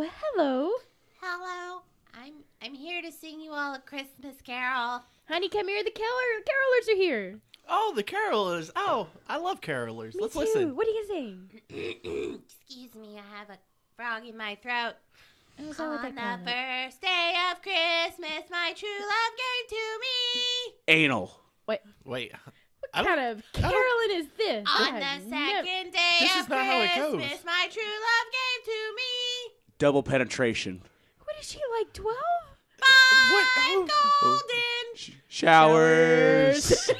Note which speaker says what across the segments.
Speaker 1: Well, hello.
Speaker 2: Hello. I'm here to sing you all a Christmas carol.
Speaker 1: Honey, come here. The carolers are here.
Speaker 3: Oh, the carolers. Oh, I love carolers.
Speaker 1: Me
Speaker 3: Let's
Speaker 1: too.
Speaker 3: listen.
Speaker 1: What are you saying?
Speaker 2: Excuse me, I have a frog in my throat.
Speaker 1: Oh, is that what
Speaker 2: On
Speaker 1: they call
Speaker 2: the
Speaker 1: it?
Speaker 2: first day of Christmas, my true love gave to me.
Speaker 4: Anal.
Speaker 3: Wait.
Speaker 1: What kind of caroling is this?
Speaker 2: On the second day
Speaker 3: This
Speaker 2: of
Speaker 3: is not how it goes.
Speaker 2: Christmas, my true love gave to me.
Speaker 4: Double penetration.
Speaker 1: What is she, like 12?
Speaker 2: Five golden.
Speaker 4: Showers.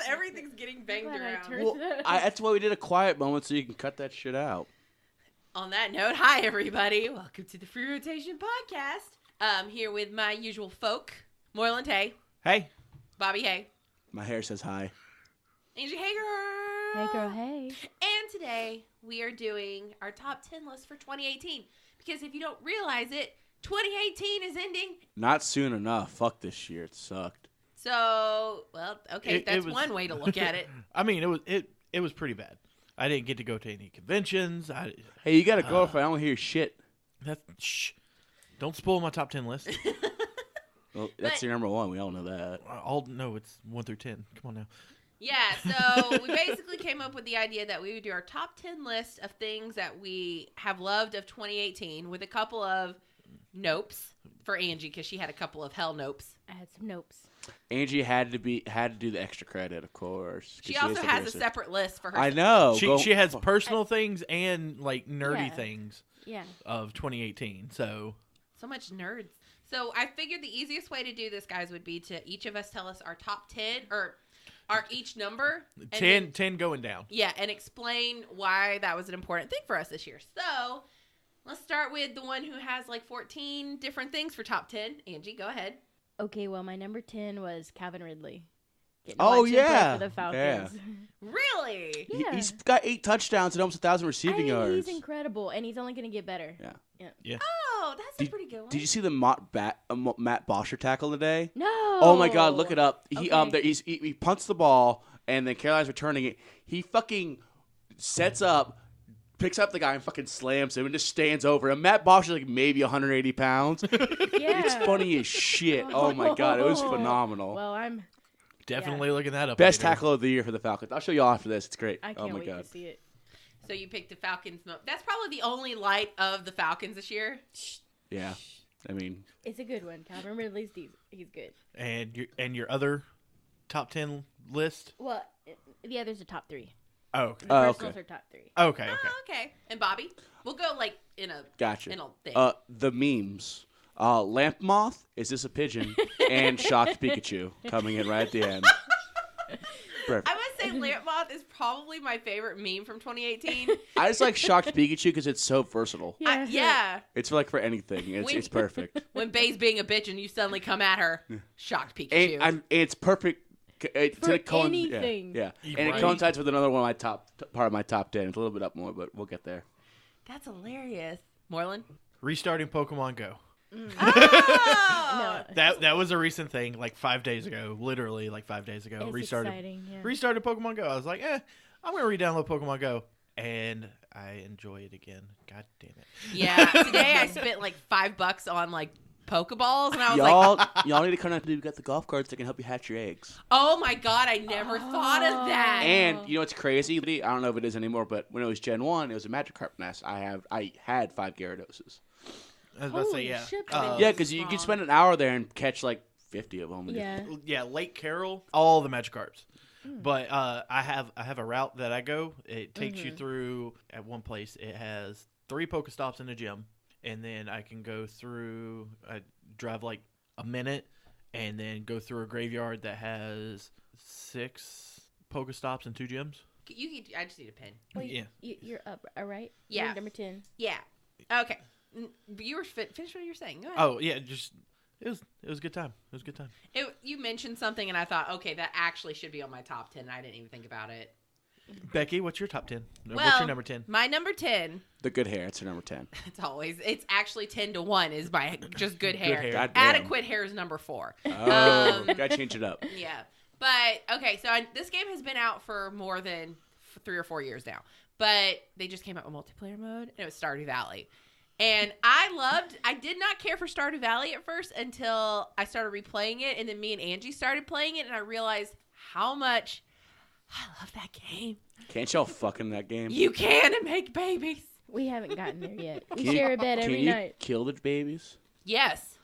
Speaker 2: Everything's getting banged
Speaker 1: Glad I
Speaker 2: around.
Speaker 1: turned
Speaker 4: Well,
Speaker 1: it up.
Speaker 4: that's why we did a quiet moment so you can cut that shit out.
Speaker 2: On that note, hi everybody. Welcome to the Free Rotation podcast. I'm here with my usual folk. Moreland Hay,
Speaker 3: Hey.
Speaker 2: Bobby Hay,
Speaker 4: My hair says hi.
Speaker 2: Angie Hager.
Speaker 1: Hey, girl, hey.
Speaker 2: And today we are doing our top 10 list for 2018. Because if you don't realize it, 2018 is ending.
Speaker 4: Not soon enough. Fuck this year. It sucked.
Speaker 2: So, well, okay, that's
Speaker 3: was-
Speaker 2: one way to look at it.
Speaker 3: I mean, it was pretty bad. I didn't get to go to any conventions.
Speaker 4: Hey, you got a girlfriend. I don't hear shit.
Speaker 3: Shh. Don't spoil my top 10 list.
Speaker 4: Well, that's
Speaker 2: But-
Speaker 4: your number one. We all know that.
Speaker 3: No, it's 1 through 10. Come on now.
Speaker 2: Yeah, so we basically came up with the idea that we would do our top 10 list of things that we have loved of 2018 with a couple of nopes for Angie because she had a couple of hell nopes.
Speaker 1: I had some nopes.
Speaker 4: Angie had to do the extra credit, of course. 'cause
Speaker 2: She also
Speaker 4: is the
Speaker 2: has a
Speaker 4: producer.
Speaker 2: separate list for her.
Speaker 4: I know.
Speaker 3: She has personal things and like nerdy
Speaker 1: Yeah.
Speaker 3: things
Speaker 1: Yeah.
Speaker 3: of 2018. So
Speaker 2: So much nerds. So I figured the easiest way to do this, guys, would be to each of us tell us our top 10 or our each number. And
Speaker 3: 10 going down.
Speaker 2: Yeah, and explain why that was an important thing for us this year. So let's start with the one who has like 14 different things for top 10. Angie, go ahead.
Speaker 1: Okay, well, my number 10 was Calvin Ridley. Getting
Speaker 4: Oh,
Speaker 1: to watch him play
Speaker 4: yeah.
Speaker 1: For the Falcons.
Speaker 2: Really?
Speaker 1: Yeah.
Speaker 4: He's got 8 touchdowns and almost 1,000 receiving yards.
Speaker 1: He's incredible, and he's only going to get better.
Speaker 3: Yeah.
Speaker 2: Oh, that's a pretty good one.
Speaker 4: Did you see the Matt Bosher tackle today?
Speaker 1: No.
Speaker 4: Oh my God! Look it up. He
Speaker 1: Okay.
Speaker 4: he punts the ball and then Carolina's returning it. He fucking sets up, picks up the guy and fucking slams him and just stands over him. Matt Bosher's like maybe 180 pounds.
Speaker 1: Yeah.
Speaker 4: It's funny as shit. Oh my God! It was phenomenal.
Speaker 1: Well, I'm.
Speaker 3: Definitely looking that up.
Speaker 4: Best
Speaker 3: later.
Speaker 4: tackle of the year for the Falcons. I'll show you all after this. It's great.
Speaker 1: I
Speaker 4: Oh
Speaker 1: can't
Speaker 4: my
Speaker 1: wait
Speaker 4: God!
Speaker 1: to see it.
Speaker 2: So you picked the Falcons. That's probably the only light of the Falcons this year.
Speaker 4: Yeah, I mean,
Speaker 1: It's a good one. Calvin Ridley's he's good.
Speaker 3: And your other top 10 list?
Speaker 1: Well, the others are top 3.
Speaker 3: Oh, okay.
Speaker 1: The
Speaker 4: Oh,
Speaker 1: personals
Speaker 4: okay.
Speaker 1: are top 3.
Speaker 3: Okay.
Speaker 2: Oh, okay. And Bobby? We'll go like in a
Speaker 4: gotcha.
Speaker 2: in a thing.
Speaker 4: The memes. Lamp moth. Is this a pigeon? And shocked Pikachu coming in right at the end. Perfect.
Speaker 2: I must say Lamp Moth is probably my favorite meme from 2018.
Speaker 4: I just like shocked Pikachu because it's so versatile.
Speaker 2: Yeah.
Speaker 4: It's for anything. It's perfect.
Speaker 2: When Bay's being a bitch and you suddenly come at her, shocked Pikachu.
Speaker 4: And it's perfect.
Speaker 1: For anything.
Speaker 4: Yeah.
Speaker 3: You're
Speaker 4: And it
Speaker 3: right.
Speaker 4: coincides with another one of my part of my top 10. It's a little bit up more, but we'll get there.
Speaker 2: That's hilarious. Moreland?
Speaker 3: Restarting Pokemon Go.
Speaker 2: Oh!
Speaker 1: No.
Speaker 3: That was a recent thing, like 5 days ago. Literally, like 5 days ago.
Speaker 1: It's exciting. Yeah.
Speaker 3: Restarted Pokemon Go. I was like, I'm gonna re-download Pokemon Go, and I enjoy it again. God damn it.
Speaker 2: Yeah. Today I spent like $5 on like Pokeballs, and I was like,
Speaker 4: Y'all need to come out to get the golf carts that can help you hatch your eggs.
Speaker 2: oh my God, I never thought of that.
Speaker 4: And you know what's crazy? I don't know if it is anymore, but when it was Gen 1, it was a Magikarp nest. I had 5 Gyarados.
Speaker 3: I was about to say,
Speaker 1: Holy
Speaker 3: yeah.
Speaker 1: shit,
Speaker 4: Yeah, because you could spend an hour there and catch like 50 of them.
Speaker 1: Yeah.
Speaker 3: Yeah, Lake Carroll, all the Magikarps. But I have a route that I go. It takes you through at one place. It has 3 Pokestops in a gym, and then I can go through. I drive like a minute, and then go through a graveyard that has 6 Pokestops and 2 gyms.
Speaker 2: I just need a pen.
Speaker 1: Well,
Speaker 3: Yeah.
Speaker 1: You're up, all right?
Speaker 2: Yeah.
Speaker 1: You're number 10.
Speaker 2: Yeah. Okay. You were finish what you were saying. Go ahead.
Speaker 3: Oh yeah, just it was a good time. It was a good time.
Speaker 2: You mentioned something, and I thought, okay, that actually should be on my top 10. And I didn't even think about it.
Speaker 3: Becky, what's your top 10?
Speaker 2: Well,
Speaker 3: What's your number 10?
Speaker 2: My number 10.
Speaker 4: The good hair. It's her number 10.
Speaker 2: It's actually 10-1 is my just good hair.
Speaker 3: Good hair.
Speaker 4: Goddamn.
Speaker 2: Adequate hair is number 4.
Speaker 4: Oh, gotta change it up.
Speaker 2: Yeah. But, okay, so this game has been out for more than 3 or 4 years now. But they just came out with multiplayer mode, and it was Stardew Valley. And I did not care for Stardew Valley at first until I started replaying it, and then me and Angie started playing it, and I realized how much I love that game.
Speaker 4: Can't y'all fuck in that game?
Speaker 2: You can and make babies.
Speaker 1: We haven't gotten there yet. We
Speaker 4: Can you-
Speaker 1: share a bed every
Speaker 4: Can you
Speaker 1: night.
Speaker 4: kill the babies?
Speaker 2: Yes.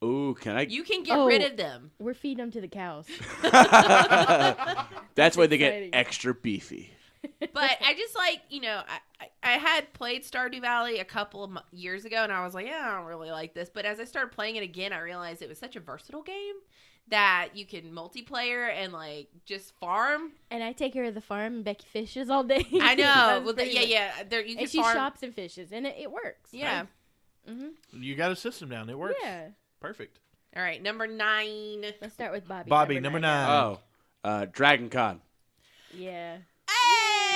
Speaker 4: Ooh, can I?
Speaker 2: You can get
Speaker 1: Oh.
Speaker 2: rid of them.
Speaker 1: We're feeding them to the cows.
Speaker 4: That's why they get
Speaker 1: exciting.
Speaker 4: extra beefy.
Speaker 2: But I just I had played Stardew Valley a couple of years ago, and I was like, yeah, I don't really like this. But as I started playing it again, I realized it was such a versatile game that you can multiplayer and just farm.
Speaker 1: And I take care of the farm and Becky fishes all day.
Speaker 2: I know.
Speaker 1: That's
Speaker 2: Well,
Speaker 1: pretty much-
Speaker 2: There you can
Speaker 1: And she
Speaker 2: farm.
Speaker 1: shops and fishes, and it works.
Speaker 2: Yeah.
Speaker 1: Mm-hmm.
Speaker 3: You got a system down. It works.
Speaker 1: Yeah.
Speaker 3: Perfect.
Speaker 2: All right, number 9.
Speaker 1: Let's start with Bobby.
Speaker 3: Bobby, number 9.
Speaker 4: Oh, Dragon Con.
Speaker 1: Yeah.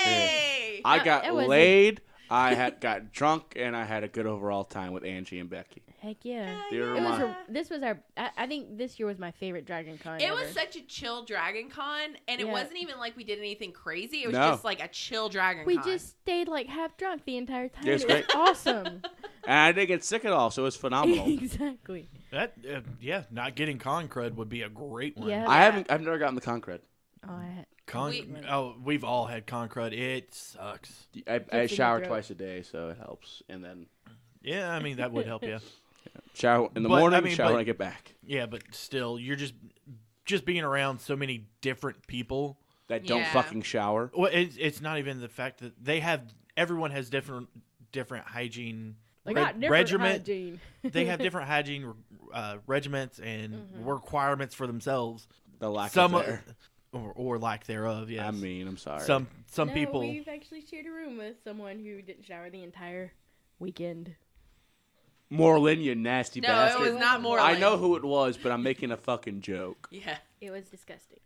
Speaker 2: Hey!
Speaker 4: I
Speaker 1: No,
Speaker 4: got
Speaker 1: it wasn't.
Speaker 4: laid. I got drunk, and I had a good overall time with Angie and Becky.
Speaker 1: Heck yeah.
Speaker 4: They were
Speaker 1: It was
Speaker 4: my-
Speaker 1: this was our. I think this year was my favorite Dragon Con.
Speaker 2: It
Speaker 1: ever.
Speaker 2: was such a chill Dragon Con, and it
Speaker 1: Yeah.
Speaker 2: wasn't even like we did anything crazy. It was
Speaker 4: No.
Speaker 2: just like a chill Dragon
Speaker 1: We
Speaker 2: Con.
Speaker 1: just stayed like half drunk the entire time.
Speaker 4: It was
Speaker 1: It was
Speaker 4: great.
Speaker 1: awesome.
Speaker 4: And I didn't get sick at all, so it was phenomenal.
Speaker 1: Exactly.
Speaker 3: That not getting con crud would be a great one.
Speaker 1: Yeah.
Speaker 4: I've never gotten the Concred.
Speaker 1: Oh, I had.
Speaker 3: We've all had con crud. It sucks.
Speaker 4: I
Speaker 1: Gets in your
Speaker 4: shower
Speaker 1: throat.
Speaker 4: twice a day, so it helps. And then
Speaker 3: Yeah, I mean that would help you.
Speaker 4: shower in the
Speaker 3: But,
Speaker 4: morning,
Speaker 3: I mean,
Speaker 4: shower
Speaker 3: but-
Speaker 4: when I get back.
Speaker 3: Yeah, but still, you're just being around so many different people.
Speaker 4: That don't
Speaker 2: Yeah.
Speaker 4: fucking shower.
Speaker 3: Well, it's not even the fact that everyone has different hygiene
Speaker 1: I got different
Speaker 3: regiment.
Speaker 1: hygiene.
Speaker 3: They have different hygiene regiments and
Speaker 1: Mm-hmm.
Speaker 3: requirements for themselves.
Speaker 4: The lack
Speaker 3: Some
Speaker 4: of there.
Speaker 3: or lack thereof. Yes.
Speaker 4: I mean, I'm sorry.
Speaker 3: some
Speaker 1: No,
Speaker 3: people.
Speaker 1: We've actually shared a room with someone who didn't shower the entire weekend.
Speaker 4: Moreland, you nasty
Speaker 2: No,
Speaker 4: bastard.
Speaker 2: it was not Moreland.
Speaker 4: I know who it was, but I'm making a fucking joke.
Speaker 2: Yeah.
Speaker 1: It was disgusting.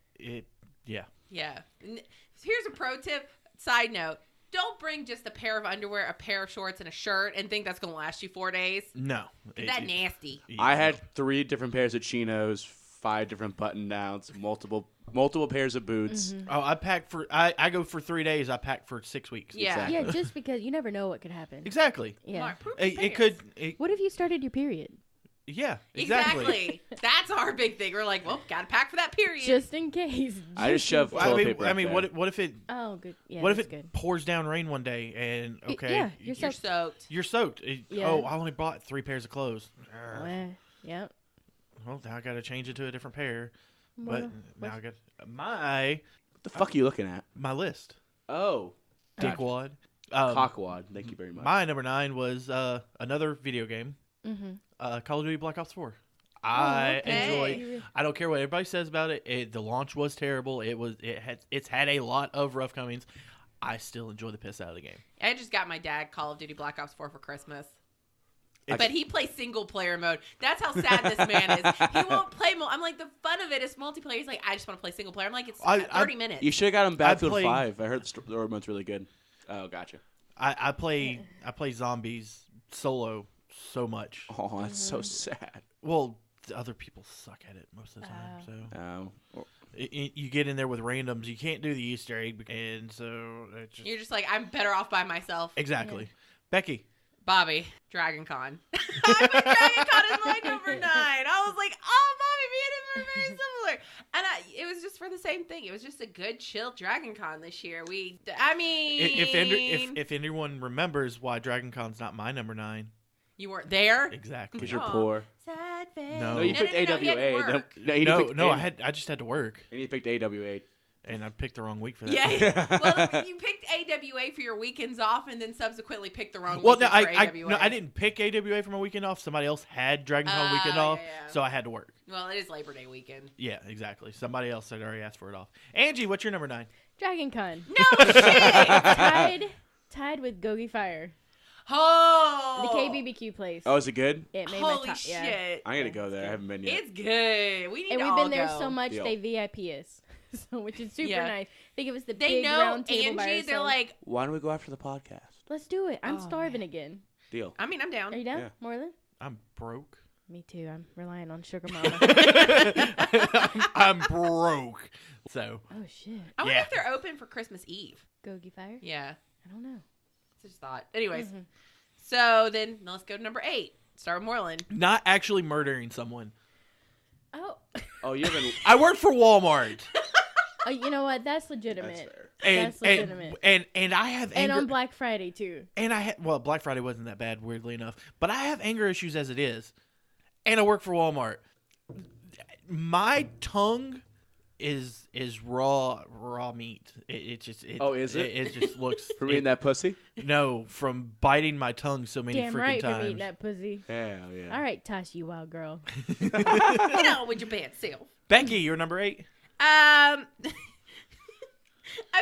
Speaker 3: Yeah.
Speaker 2: Yeah. Here's a pro tip. Side note. Don't bring just a pair of underwear, a pair of shorts, and a shirt and think that's going to last you 4 days.
Speaker 3: No.
Speaker 2: That nasty.
Speaker 4: I had 3 different pairs of chinos, 5 different button downs, multiple pairs of boots.
Speaker 1: Mm-hmm.
Speaker 3: Oh, I pack for. I go for 3 days. I pack for 6 weeks.
Speaker 2: Yeah.
Speaker 4: Exactly.
Speaker 1: Yeah, just because you never know what could happen.
Speaker 3: Exactly.
Speaker 1: Yeah.
Speaker 2: Mark, poop
Speaker 3: It
Speaker 2: pants.
Speaker 3: could.
Speaker 1: What if you started your period?
Speaker 3: Yeah. Exactly.
Speaker 2: That's our big thing. We're like, well, got to pack for that period.
Speaker 1: Just in case.
Speaker 4: I just shove
Speaker 3: Well,
Speaker 4: toilet paper.
Speaker 3: I
Speaker 4: up
Speaker 3: mean,
Speaker 4: there.
Speaker 3: what if it?
Speaker 1: Oh, good. Yeah,
Speaker 3: what if
Speaker 1: that's
Speaker 3: it
Speaker 1: good.
Speaker 3: pours down rain one day and okay,
Speaker 1: Yeah, you're
Speaker 2: You're
Speaker 1: so.
Speaker 2: soaked.
Speaker 3: you're soaked?
Speaker 1: Yeah.
Speaker 3: Oh, I only bought 3 pairs of clothes.
Speaker 1: Yep.
Speaker 3: Well, now I got to change it to a different pair.
Speaker 1: Well,
Speaker 3: But now I got my
Speaker 4: What the fuck are you looking at?
Speaker 3: list.
Speaker 4: Oh.
Speaker 3: Dickwad.
Speaker 4: Cockwad. Thank you very much.
Speaker 3: My number 9 was another video game,
Speaker 1: Mm-hmm.
Speaker 3: Call of Duty Black Ops 4. I
Speaker 2: okay.
Speaker 3: enjoy. I don't care what everybody says about it. The launch was terrible. It's had a lot of rough comings. I still enjoy the piss out of the game.
Speaker 2: I just got my dad Call of Duty Black Ops 4 for Christmas.
Speaker 3: It's-
Speaker 2: But he plays single player mode. That's how sad this man is. He won't play. I'm like, the fun of it is multiplayer. He's like, I just want to play single player. I'm like, it's 30 minutes.
Speaker 4: You should have got him Battlefield
Speaker 3: played-
Speaker 4: 5. I heard the story mode's really good. Oh, gotcha.
Speaker 3: I play zombies solo so much.
Speaker 4: Oh, that's so sad.
Speaker 3: Well, the other people suck at it most of the time. So
Speaker 4: Oh.
Speaker 3: you get in there with randoms. You can't do the Easter egg, and so it just,
Speaker 2: You're just like, I'm better off by myself.
Speaker 3: exactly. Becky,
Speaker 2: Bobby, Dragon Con. I put Dragon Con as my number 9. I was like, oh, Bobby, me and him are very similar. And it was just for the same thing. It was just a good, chill Dragon Con this year. I mean...
Speaker 3: if anyone remembers why Dragon Con's not my number 9,
Speaker 2: You weren't there?
Speaker 3: exactly.
Speaker 4: Because you're
Speaker 2: Aw.
Speaker 4: poor.
Speaker 2: Sad face.
Speaker 3: No.
Speaker 4: No, you picked
Speaker 2: he had to
Speaker 4: AWA.
Speaker 2: work.
Speaker 3: I just had to work,
Speaker 4: And you picked AWA.
Speaker 3: and I picked the wrong week for that.
Speaker 2: Yeah. Well, you picked AWA for your weekends off, and then subsequently picked the wrong
Speaker 3: Well, no,
Speaker 2: weekend for AWA.
Speaker 3: I didn't pick AWA for my weekend off. Somebody else had Dragon Con weekend
Speaker 2: Oh,
Speaker 3: off,
Speaker 2: yeah.
Speaker 3: so I had to work.
Speaker 2: Well, it is Labor Day weekend.
Speaker 3: Yeah, exactly. Somebody else had already asked for it off. Angie, what's your number 9?
Speaker 1: Dragon Con.
Speaker 2: No shit!
Speaker 1: Tied with Gogi Fire.
Speaker 2: Oh,
Speaker 1: The KBBQ place.
Speaker 4: Oh, is it good?
Speaker 1: It made
Speaker 2: holy
Speaker 1: my top.
Speaker 2: shit!
Speaker 1: Yeah.
Speaker 4: I'm gonna go there. I haven't been yet.
Speaker 2: It's good. We need
Speaker 1: And
Speaker 2: to
Speaker 1: we've
Speaker 2: all
Speaker 1: been there
Speaker 2: go.
Speaker 1: so much
Speaker 4: Deal.
Speaker 1: they VIP us, so which is super
Speaker 2: Yeah.
Speaker 1: nice. They give us the
Speaker 2: They
Speaker 1: big
Speaker 2: know
Speaker 1: round table by
Speaker 2: Angie. They're
Speaker 1: ourselves.
Speaker 2: like,
Speaker 4: Why don't we go after the podcast?
Speaker 1: Let's do it. I'm
Speaker 2: Oh,
Speaker 1: starving
Speaker 2: man.
Speaker 1: again.
Speaker 4: Deal.
Speaker 2: I mean, I'm down.
Speaker 1: Are you down,
Speaker 4: Yeah.
Speaker 1: Moreland?
Speaker 3: I'm broke.
Speaker 1: Me too. I'm relying on Sugar Mama.
Speaker 3: I'm broke. So
Speaker 1: Oh shit.
Speaker 2: I wonder
Speaker 3: Yeah.
Speaker 2: if they're open for Christmas Eve.
Speaker 1: Gogi Fire?
Speaker 2: Yeah,
Speaker 1: I don't know.
Speaker 2: just thought. Anyways,
Speaker 1: Mhm.
Speaker 2: so then let's go to number 8. Start with Moreland.
Speaker 3: not actually murdering someone.
Speaker 1: Oh.
Speaker 4: Oh, you haven't.
Speaker 3: I work for Walmart.
Speaker 1: You know what? That's legitimate.
Speaker 4: That's fair.
Speaker 3: And,
Speaker 1: That's legitimate.
Speaker 3: and I have
Speaker 1: And
Speaker 3: anger.
Speaker 1: on Black Friday too.
Speaker 3: And well, Black Friday wasn't that bad, weirdly enough. But I have anger issues as it is, and I work for Walmart. My tongue is raw meat. It just
Speaker 4: Oh, is it?
Speaker 3: It just looks
Speaker 4: For eating that pussy?
Speaker 3: no, from biting my tongue so many
Speaker 1: Damn
Speaker 3: freaking
Speaker 1: right for
Speaker 3: times.
Speaker 1: eating that pussy.
Speaker 4: Hell yeah.
Speaker 1: All right, Tosh, you wild girl.
Speaker 2: Get on with your bad self.
Speaker 3: Becky, you're number 8.
Speaker 2: I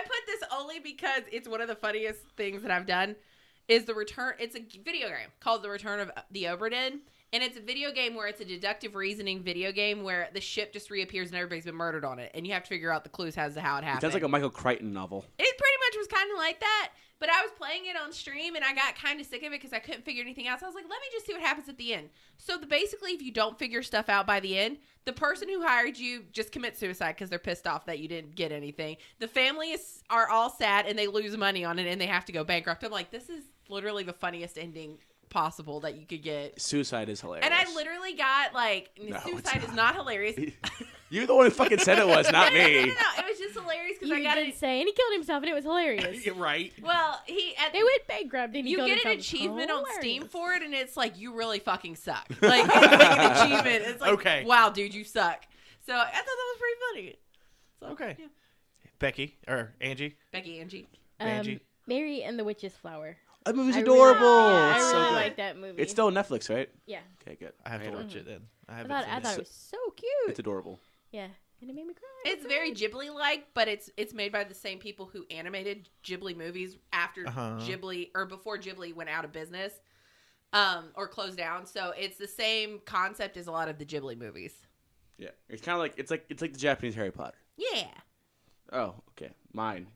Speaker 2: put this only because it's one of the funniest things that I've done. Is the return? It's a video game called The Return of the Oberdin, and it's a video game where it's a deductive reasoning video game where the ship just reappears and everybody's been murdered on it, and you have to figure out the clues as to how it
Speaker 4: It
Speaker 2: happened.
Speaker 4: sounds like a Michael Crichton novel.
Speaker 2: It pretty much was kind of like that, but I was playing it on stream and I got kind of sick of it because I couldn't figure anything out. So I was like, let me just see what happens at the end. So basically, if you don't figure stuff out by the end, the person who hired you just commits suicide because they're pissed off that you didn't get anything. The family are all sad and they lose money on it and they have to go bankrupt. I'm like, this is literally the funniest ending possible that you could get.
Speaker 4: Suicide is hilarious.
Speaker 2: And I literally got like,
Speaker 4: No, it's
Speaker 2: suicide is not hilarious.
Speaker 4: You're the one who fucking said it was, not
Speaker 2: No,
Speaker 4: me.
Speaker 2: it was just hilarious because
Speaker 1: You
Speaker 2: I got
Speaker 1: did
Speaker 2: it.
Speaker 1: say, and he killed himself, and it was hilarious.
Speaker 3: You're right.
Speaker 2: Well,
Speaker 1: They went bankrupt, and he
Speaker 2: you
Speaker 1: killed
Speaker 2: get an
Speaker 1: himself.
Speaker 2: achievement on Steam
Speaker 1: Hilarious.
Speaker 2: for it, and it's like you really fucking suck. Like it's like an achievement. It's like,
Speaker 3: Okay.
Speaker 2: wow, dude, you suck. So I thought that was pretty funny. So,
Speaker 3: Okay.
Speaker 2: yeah.
Speaker 3: Becky or Angie.
Speaker 2: Angie.
Speaker 3: Angie.
Speaker 1: Mary and the Witch's Flower.
Speaker 4: That movie's
Speaker 1: I
Speaker 4: adorable.
Speaker 1: Really,
Speaker 4: It's
Speaker 1: I
Speaker 4: so
Speaker 1: really
Speaker 4: good.
Speaker 1: like that movie.
Speaker 4: It's still on Netflix, right?
Speaker 1: Yeah.
Speaker 4: Okay, good.
Speaker 3: I have to
Speaker 4: know.
Speaker 3: watch it then. I
Speaker 1: I
Speaker 3: haven't
Speaker 1: thought,
Speaker 3: seen
Speaker 1: I thought
Speaker 3: it.
Speaker 1: it was so cute.
Speaker 4: It's adorable.
Speaker 1: Yeah. And it made me cry.
Speaker 2: It's very Ghibli-like, but it's made by the same people who animated Ghibli movies after Ghibli or before Ghibli went out of business, or closed down. So it's the same concept as a lot of the Ghibli movies.
Speaker 4: Yeah, it's kind of like it's like the Japanese Harry Potter.
Speaker 2: Yeah.
Speaker 4: Oh, okay. Mine.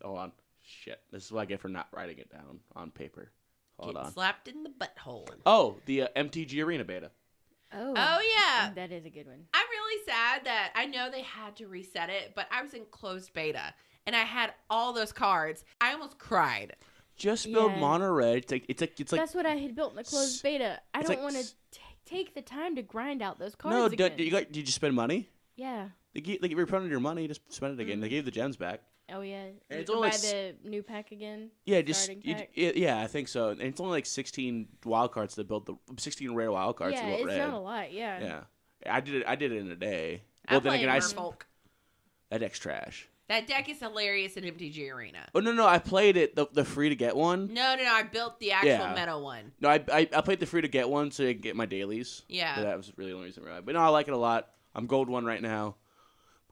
Speaker 4: Hold on. Shit. This is what I get for not writing it down on paper. Hold
Speaker 2: Get
Speaker 4: on.
Speaker 2: slapped in the butthole.
Speaker 4: Oh, the MTG Arena beta.
Speaker 1: Oh.
Speaker 2: Oh yeah.
Speaker 1: That is a good one.
Speaker 2: I'm really sad that I know they had to reset it, but I was in closed beta and I had all those cards. I almost cried.
Speaker 4: Just build
Speaker 1: Yeah.
Speaker 4: mono red. It's like
Speaker 1: That's what I had built in the closed beta. I
Speaker 4: it's
Speaker 1: don't
Speaker 4: like
Speaker 1: want to take the time to grind out those cards
Speaker 4: no.
Speaker 1: again.
Speaker 4: Did you just spend money?
Speaker 1: Yeah.
Speaker 4: They give you refunded your money. Just spend it again. They gave the gems back.
Speaker 1: Oh yeah.
Speaker 4: And it's
Speaker 1: You
Speaker 4: only
Speaker 1: buy
Speaker 4: like
Speaker 1: the new pack again.
Speaker 4: Yeah, just
Speaker 1: starting pack?
Speaker 4: yeah, I think so. And it's only like 16 wild cards to build 16 rare wild cards
Speaker 1: Yeah,
Speaker 4: to build
Speaker 1: it's
Speaker 4: red.
Speaker 1: not a lot. Yeah.
Speaker 4: Yeah, I did it in a day.
Speaker 2: I
Speaker 4: Well, then
Speaker 2: played
Speaker 4: again,
Speaker 2: Merfolk.
Speaker 4: that deck's trash.
Speaker 2: That deck is hilarious in MTG Arena.
Speaker 4: Oh no, I played it the free to get one.
Speaker 2: No, I built the actual
Speaker 4: Yeah.
Speaker 2: meta one.
Speaker 4: No, I played the free to get one so I could get my dailies.
Speaker 2: Yeah.
Speaker 4: That was really the only reason why. But no, I like it a lot. I'm gold 1 right now.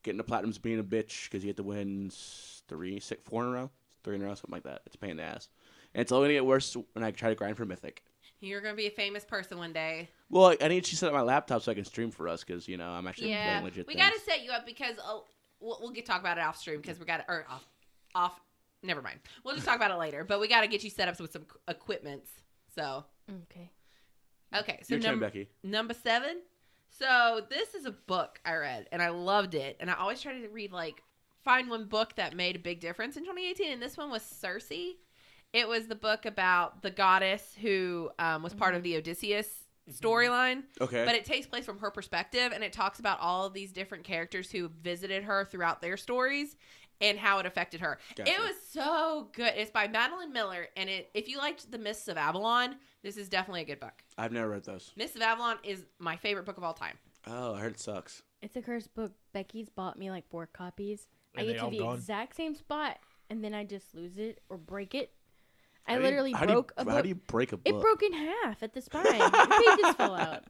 Speaker 4: Getting the platinum's being a bitch because you have to win 4 in a row, 3 in a row, something like that. It's a pain in the ass, and it's only gonna get worse when I try to grind for mythic.
Speaker 2: You're going to be a famous person one day.
Speaker 4: Well, I need to set up my laptop so I can stream for us because I'm actually
Speaker 2: Yeah.
Speaker 4: playing legit
Speaker 2: We
Speaker 4: things.
Speaker 2: got to set you up because we'll get talk about it off stream because we got or off. Never mind. We'll just talk about it later. But we got to get you set up with some equipments. So
Speaker 1: Okay.
Speaker 2: so
Speaker 4: Your turn, Becky.
Speaker 2: number 7. So this is a book I read and I loved it. And I always try to read find one book that made a big difference in 2018. And this one was Circe. It was the book about the goddess who was part of the Odysseus storyline.
Speaker 4: Okay.
Speaker 2: But it takes place from her perspective, and it talks about all of these different characters who visited her throughout their stories and how it affected her.
Speaker 4: Gotcha.
Speaker 2: It was so good. It's by Madeline Miller, and if you liked The Mists of Avalon, this is definitely a good book.
Speaker 4: I've never read those.
Speaker 2: Mists of Avalon is my favorite book of all time.
Speaker 4: Oh, I heard it sucks.
Speaker 1: It's a cursed book. Becky's bought me 4 copies.
Speaker 3: And
Speaker 1: I
Speaker 3: they
Speaker 1: get to
Speaker 3: all
Speaker 1: the
Speaker 3: gone?
Speaker 1: exact same spot, and then I just lose it or break it. I
Speaker 4: How do you-
Speaker 1: literally
Speaker 4: how do you-
Speaker 1: broke a book.
Speaker 4: How do you break a book?
Speaker 1: It broke in half at the spine. The pages fell out.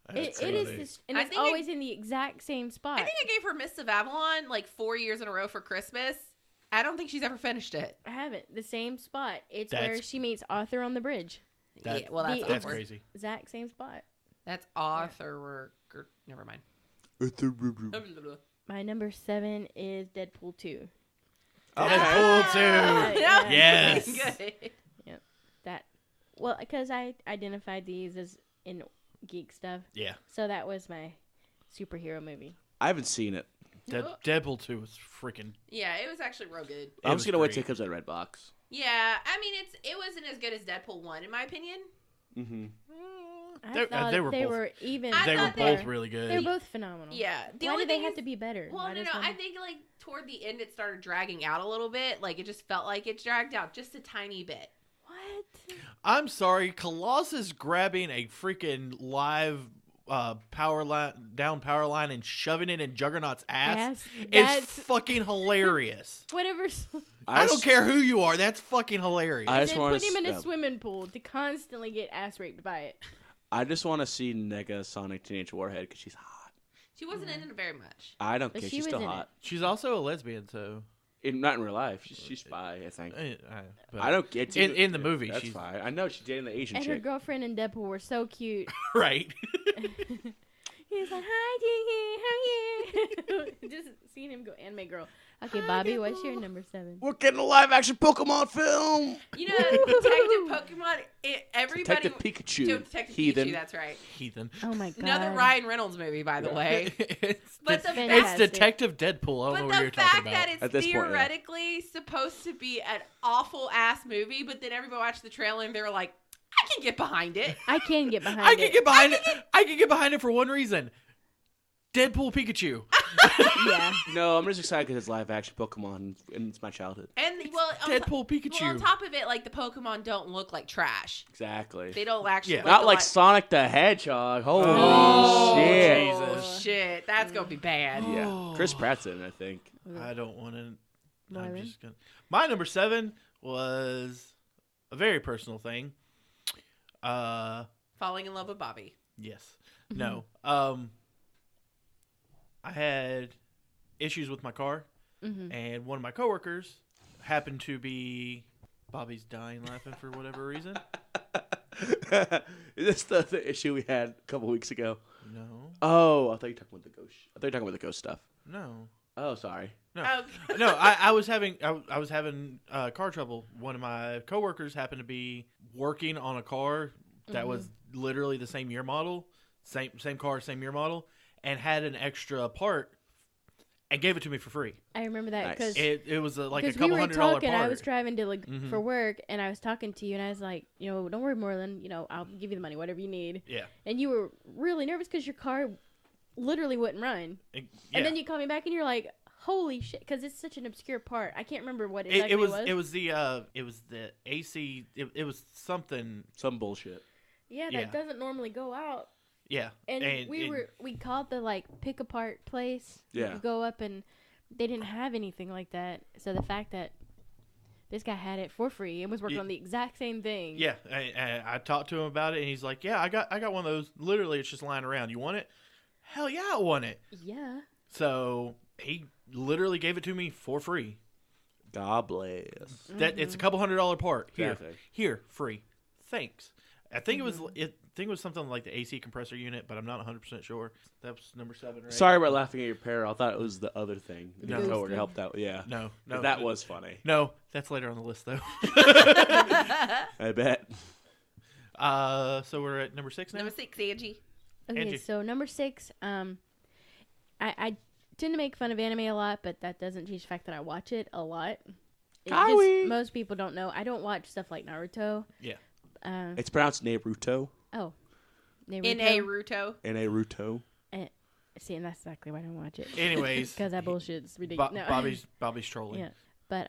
Speaker 3: That's
Speaker 1: It is
Speaker 3: funny.
Speaker 1: this, and
Speaker 2: I
Speaker 1: it's
Speaker 2: think
Speaker 1: always in the exact same spot.
Speaker 2: I think I gave her Mists of Avalon 4 years in a row for Christmas, I don't think she's ever finished it.
Speaker 1: I haven't. The same spot. It's where
Speaker 3: That's-
Speaker 1: she meets Arthur on the bridge.
Speaker 2: Yeah, well, that's
Speaker 3: That's
Speaker 2: awkward.
Speaker 3: crazy.
Speaker 1: Exact same spot.
Speaker 2: That's Arthur. Never mind.
Speaker 1: My number 7 is Deadpool 2.
Speaker 3: Deadpool 2.
Speaker 1: Yeah.
Speaker 3: Yes.
Speaker 2: Good.
Speaker 1: That, well, because I identified these as in geek stuff.
Speaker 3: Yeah.
Speaker 1: So that was my superhero movie.
Speaker 4: I haven't seen it.
Speaker 3: Deadpool 2 was freaking.
Speaker 2: Yeah, it was actually real good.
Speaker 4: I'm
Speaker 3: was
Speaker 4: just gonna wait
Speaker 3: great.
Speaker 4: till it comes out of Redbox.
Speaker 2: Yeah, I mean it wasn't as good as Deadpool 1 in my opinion.
Speaker 4: Mm-hmm.
Speaker 1: I thought
Speaker 3: they were both.
Speaker 1: even.
Speaker 2: I
Speaker 3: They were
Speaker 2: thought
Speaker 3: both really good.
Speaker 1: They were both phenomenal.
Speaker 2: Yeah, the
Speaker 1: Why
Speaker 2: only
Speaker 1: did they
Speaker 2: thing
Speaker 1: have
Speaker 2: is-
Speaker 1: to be better?
Speaker 2: Well,
Speaker 1: Why
Speaker 2: no,
Speaker 1: does one-
Speaker 2: I think like toward the end it started dragging out a little bit. Like it just felt like it dragged out just a tiny bit.
Speaker 1: What?
Speaker 3: I'm sorry, Colossus grabbing a freaking live power line and shoving it in Juggernaut's ass is
Speaker 1: That's
Speaker 3: fucking hilarious.
Speaker 1: whatever.
Speaker 3: I don't care who you are. That's fucking hilarious.
Speaker 4: I
Speaker 1: They
Speaker 4: just want
Speaker 1: put him in a
Speaker 4: to.
Speaker 1: swimming pool to constantly get ass raped by it.
Speaker 4: I just want to see Nega Sonic Teenage Warhead because she's hot.
Speaker 2: She wasn't in it very much.
Speaker 4: I don't
Speaker 1: But
Speaker 4: care.
Speaker 1: she
Speaker 4: She's
Speaker 1: was
Speaker 4: still
Speaker 1: in
Speaker 4: hot.
Speaker 3: She's also a lesbian, so
Speaker 4: Not in real life. She's bi, I think.
Speaker 3: but
Speaker 4: I don't get
Speaker 3: in the movie.
Speaker 4: That's
Speaker 3: She's
Speaker 4: fine. I know she's dating the Asian
Speaker 1: And her
Speaker 4: chick.
Speaker 1: girlfriend and Deadpool were so cute.
Speaker 3: right.
Speaker 1: He's like, "Hi, Kiki, how are you?" Just seeing him go anime girl. Okay,
Speaker 2: Hi,
Speaker 1: Bobby, what's
Speaker 2: Deadpool.
Speaker 1: your number 7?
Speaker 4: We're getting a live action Pokemon film.
Speaker 2: You know, Detective Pokemon. Everybody.
Speaker 4: Detective Pikachu.
Speaker 2: Detective
Speaker 4: Heathen.
Speaker 2: Pikachu. That's right.
Speaker 3: Heathen.
Speaker 1: Oh my god.
Speaker 2: Another Ryan Reynolds movie, by the way.
Speaker 3: it's,
Speaker 2: But the
Speaker 3: it's
Speaker 1: fact-
Speaker 3: Detective Deadpool. I don't know
Speaker 2: But
Speaker 3: what you're
Speaker 2: the
Speaker 3: talking
Speaker 2: fact
Speaker 3: about.
Speaker 2: that it's
Speaker 4: At this point, yeah.
Speaker 2: theoretically supposed to be an awful ass movie, but then everybody watched the trailer and they were like, I can get behind it.
Speaker 1: I can get behind
Speaker 3: I
Speaker 1: it.
Speaker 3: can get behind it. I can get behind it for one reason. Deadpool Pikachu.
Speaker 1: Yeah.
Speaker 4: No, I'm just excited because it's live action Pokemon and it's my childhood.
Speaker 2: And well,
Speaker 3: Deadpool
Speaker 2: well, on
Speaker 3: Pikachu.
Speaker 2: top of it, like the Pokemon don't look like trash.
Speaker 4: Exactly.
Speaker 2: They don't actually
Speaker 3: Yeah.
Speaker 2: look
Speaker 4: Not like
Speaker 2: alike.
Speaker 4: Sonic the Hedgehog. Holy
Speaker 3: Oh,
Speaker 4: shit.
Speaker 2: Oh,
Speaker 3: Jesus.
Speaker 2: shit. That's going to be bad.
Speaker 4: Yeah. Chris Pratt's in it, I think.
Speaker 3: I don't want to. I'm
Speaker 1: Marvin?
Speaker 3: just gonna. My number 7 was a very personal thing.
Speaker 2: Falling in love with Bobby.
Speaker 3: Yes. No. I had issues with my car, and one of my coworkers happened to be. Bobby's dying laughing for whatever reason.
Speaker 4: Is this the issue we had a couple weeks ago?
Speaker 3: No.
Speaker 4: Oh, I thought you were talking about the ghost. I thought you were talking about the ghost stuff.
Speaker 3: No.
Speaker 4: Oh, sorry.
Speaker 3: No.
Speaker 2: Oh.
Speaker 3: No, I was having car trouble. One of my coworkers happened to be working on a car that was literally the same year model, same car, same year model, and had an extra part and gave it to me for free.
Speaker 1: I remember that
Speaker 4: Nice.
Speaker 1: because
Speaker 3: It was like a
Speaker 1: we
Speaker 3: couple
Speaker 1: were
Speaker 3: $100
Speaker 1: talking.
Speaker 3: part.
Speaker 1: I was driving to
Speaker 3: Mhm.
Speaker 1: for work, and I was talking to you, and I was like, don't worry, Moreland. I'll give you the money, whatever you need.
Speaker 3: Yeah.
Speaker 1: And you were really nervous because your car literally wouldn't run.
Speaker 3: Yeah.
Speaker 1: And then you call me back, and you're like, "Holy shit!" Because it's such an obscure part. I can't remember what
Speaker 3: it
Speaker 1: exactly
Speaker 3: was
Speaker 1: was.
Speaker 3: it was the AC. It was something.
Speaker 4: Some bullshit.
Speaker 1: Yeah, that
Speaker 3: Yeah.
Speaker 1: doesn't normally go out.
Speaker 3: Yeah.
Speaker 1: And we called the pick apart place.
Speaker 4: Yeah.
Speaker 1: You go up and they didn't have anything like that. So the fact that this guy had it for free and was working
Speaker 3: Yeah.
Speaker 1: on the exact same thing.
Speaker 3: Yeah, I talked to him about it, and he's like, "Yeah, I got one of those. Literally, it's just lying around. You want it? Hell yeah, I want it."
Speaker 1: Yeah.
Speaker 3: So he literally gave it to me for free.
Speaker 4: God bless.
Speaker 3: That it's a couple $100 part.
Speaker 4: Exactly.
Speaker 3: Here, free. Thanks. I think it was something like the AC compressor unit, but I'm not 100% sure. That was number 7, right?
Speaker 4: Sorry about laughing at your pair. I thought it was the other thing.
Speaker 3: No.
Speaker 4: Your coworker helped out. Yeah.
Speaker 3: No,
Speaker 4: But that was funny.
Speaker 3: no. That's later on the list, though.
Speaker 4: I bet.
Speaker 3: So we're at number 6 now.
Speaker 2: Number 6, Angie.
Speaker 1: Okay,
Speaker 3: Angie.
Speaker 1: so number 6, I tend to make fun of anime a lot, but that doesn't change the fact that I watch it a lot.
Speaker 4: Kawaii.
Speaker 1: Most people don't know. I don't watch stuff like Naruto.
Speaker 3: Yeah.
Speaker 4: It's pronounced Naruto.
Speaker 1: Oh.
Speaker 2: Naruto.
Speaker 4: Naruto.
Speaker 1: See, and that's exactly why I don't watch it.
Speaker 3: Anyways,
Speaker 1: Because that bullshit's ridiculous. No.
Speaker 3: Bobby's trolling.
Speaker 1: Yeah. But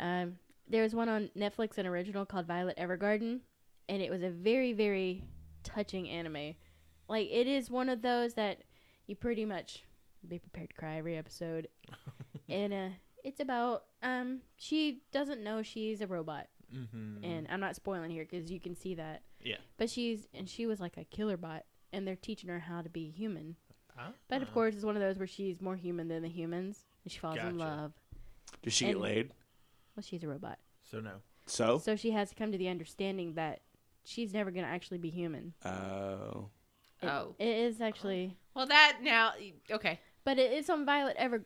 Speaker 1: there was one on Netflix, an original called Violet Evergarden, and it was a very, very touching anime. Like, it is one of those that you pretty much be prepared to cry every episode. And it's about, she doesn't know she's a robot.
Speaker 3: Mm-hmm.
Speaker 1: And I'm not spoiling here because you can see that.
Speaker 3: Yeah.
Speaker 1: But she was like a killer bot, and they're teaching her how to be human.
Speaker 3: Ah.
Speaker 1: But of course, it's one of those where she's more human than the humans, and she falls in
Speaker 3: Gotcha.
Speaker 1: love.
Speaker 4: Does she get
Speaker 1: And-
Speaker 4: laid?
Speaker 1: Well, she's a robot.
Speaker 3: So no.
Speaker 1: So she has to come to the understanding that she's never going to actually be human.
Speaker 4: Oh.
Speaker 1: It is actually.
Speaker 2: Well, that now. Okay.
Speaker 1: But it's on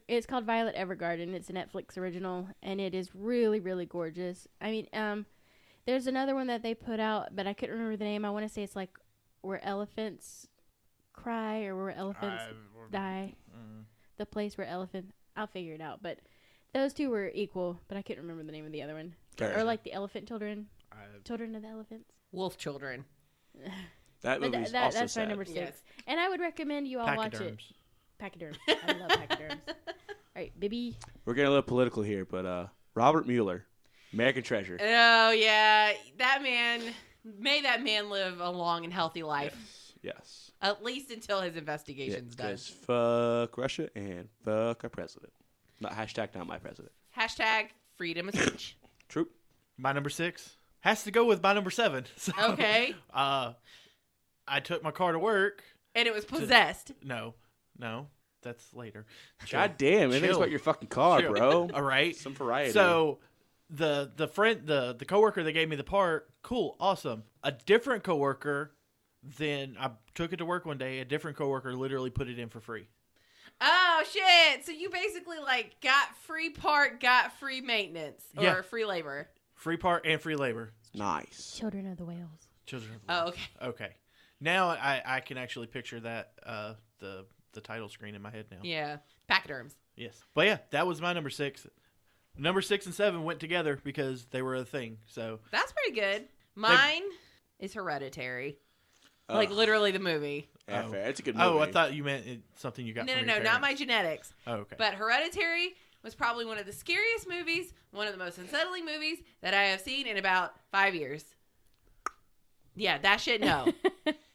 Speaker 1: It's called Violet Evergarden. It's a Netflix original, and it is really, really gorgeous. I mean, there's another one that they put out, but I couldn't remember the name. I want to say it's like Where Elephants Cry or Where Elephants Die. The place where elephants. I'll figure it out. But those two were equal, but I couldn't remember the name of the other one.
Speaker 4: Okay.
Speaker 1: Or like the Elephant Children. Children of the Elephants.
Speaker 2: Wolf Children.
Speaker 4: That movie's also
Speaker 1: that's
Speaker 4: sad.
Speaker 1: my number 6.
Speaker 2: Yes.
Speaker 1: And I would recommend you all watch it.
Speaker 3: Pachyderms.
Speaker 1: Pachyderms. I love pachyderms. All right, baby.
Speaker 4: We're getting a little political here, but Robert Mueller, American Treasure.
Speaker 2: Oh, yeah. That man. May that man live a long and healthy life.
Speaker 4: Yes.
Speaker 2: At least until his investigation's done.
Speaker 4: Because fuck Russia and fuck our president. Not my president.
Speaker 2: Hashtag freedom of speech.
Speaker 4: True.
Speaker 3: My number 6 has to go with my number 7. So,
Speaker 2: Okay.
Speaker 3: I took my car to work.
Speaker 2: And it was possessed.
Speaker 3: No, that's later.
Speaker 4: God damn, it is
Speaker 3: Chill.
Speaker 4: about your fucking car,
Speaker 3: Chill.
Speaker 4: bro.
Speaker 3: All right.
Speaker 4: Some variety.
Speaker 3: So the friend, the coworker that gave me the part, cool, awesome. A different coworker, then I took it to work one day. A different coworker literally put it in for free.
Speaker 2: Oh, shit. So you basically, like, got free part, got free maintenance. Or
Speaker 3: Yeah.
Speaker 2: free labor.
Speaker 3: Free part and free labor.
Speaker 4: Nice.
Speaker 1: Children of the Whales.
Speaker 3: Children. Of
Speaker 2: Oh,
Speaker 3: the
Speaker 2: okay.
Speaker 3: Okay. Now I can actually picture that the title screen in my head now.
Speaker 2: Yeah. Pachyderms.
Speaker 3: Yes. But yeah, that was my number 6. Number 6 and 7 went together because they were a thing. So
Speaker 2: That's pretty good. Mine is Hereditary. Like, literally the movie.
Speaker 4: Yeah,
Speaker 3: Oh.
Speaker 4: fair. It's a good movie.
Speaker 3: Oh, I thought you meant something you got.
Speaker 2: No,
Speaker 3: from
Speaker 2: no,
Speaker 3: your
Speaker 2: not my
Speaker 3: parents.
Speaker 2: genetics.
Speaker 3: Oh, okay.
Speaker 2: But Hereditary was probably one of the scariest movies, one of the most unsettling movies that I have seen in about 5 years. Yeah, that shit, no.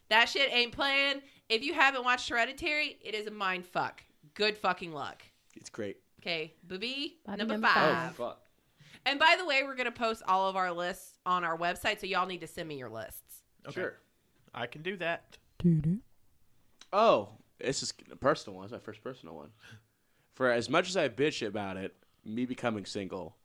Speaker 2: That shit ain't playing. If you haven't watched Hereditary, it is a mind fuck. Good fucking luck.
Speaker 4: It's great.
Speaker 2: Okay, Bobby,
Speaker 1: Bobby
Speaker 2: number
Speaker 1: number
Speaker 2: 5.
Speaker 4: Oh, fuck.
Speaker 2: And by the way, we're going to post all of our lists on our website, so y'all need to send me your lists.
Speaker 3: Okay.
Speaker 4: Sure.
Speaker 3: I can do that.
Speaker 4: Oh, this is a personal one. It's my first personal one. For as much as I bitch about it, me becoming single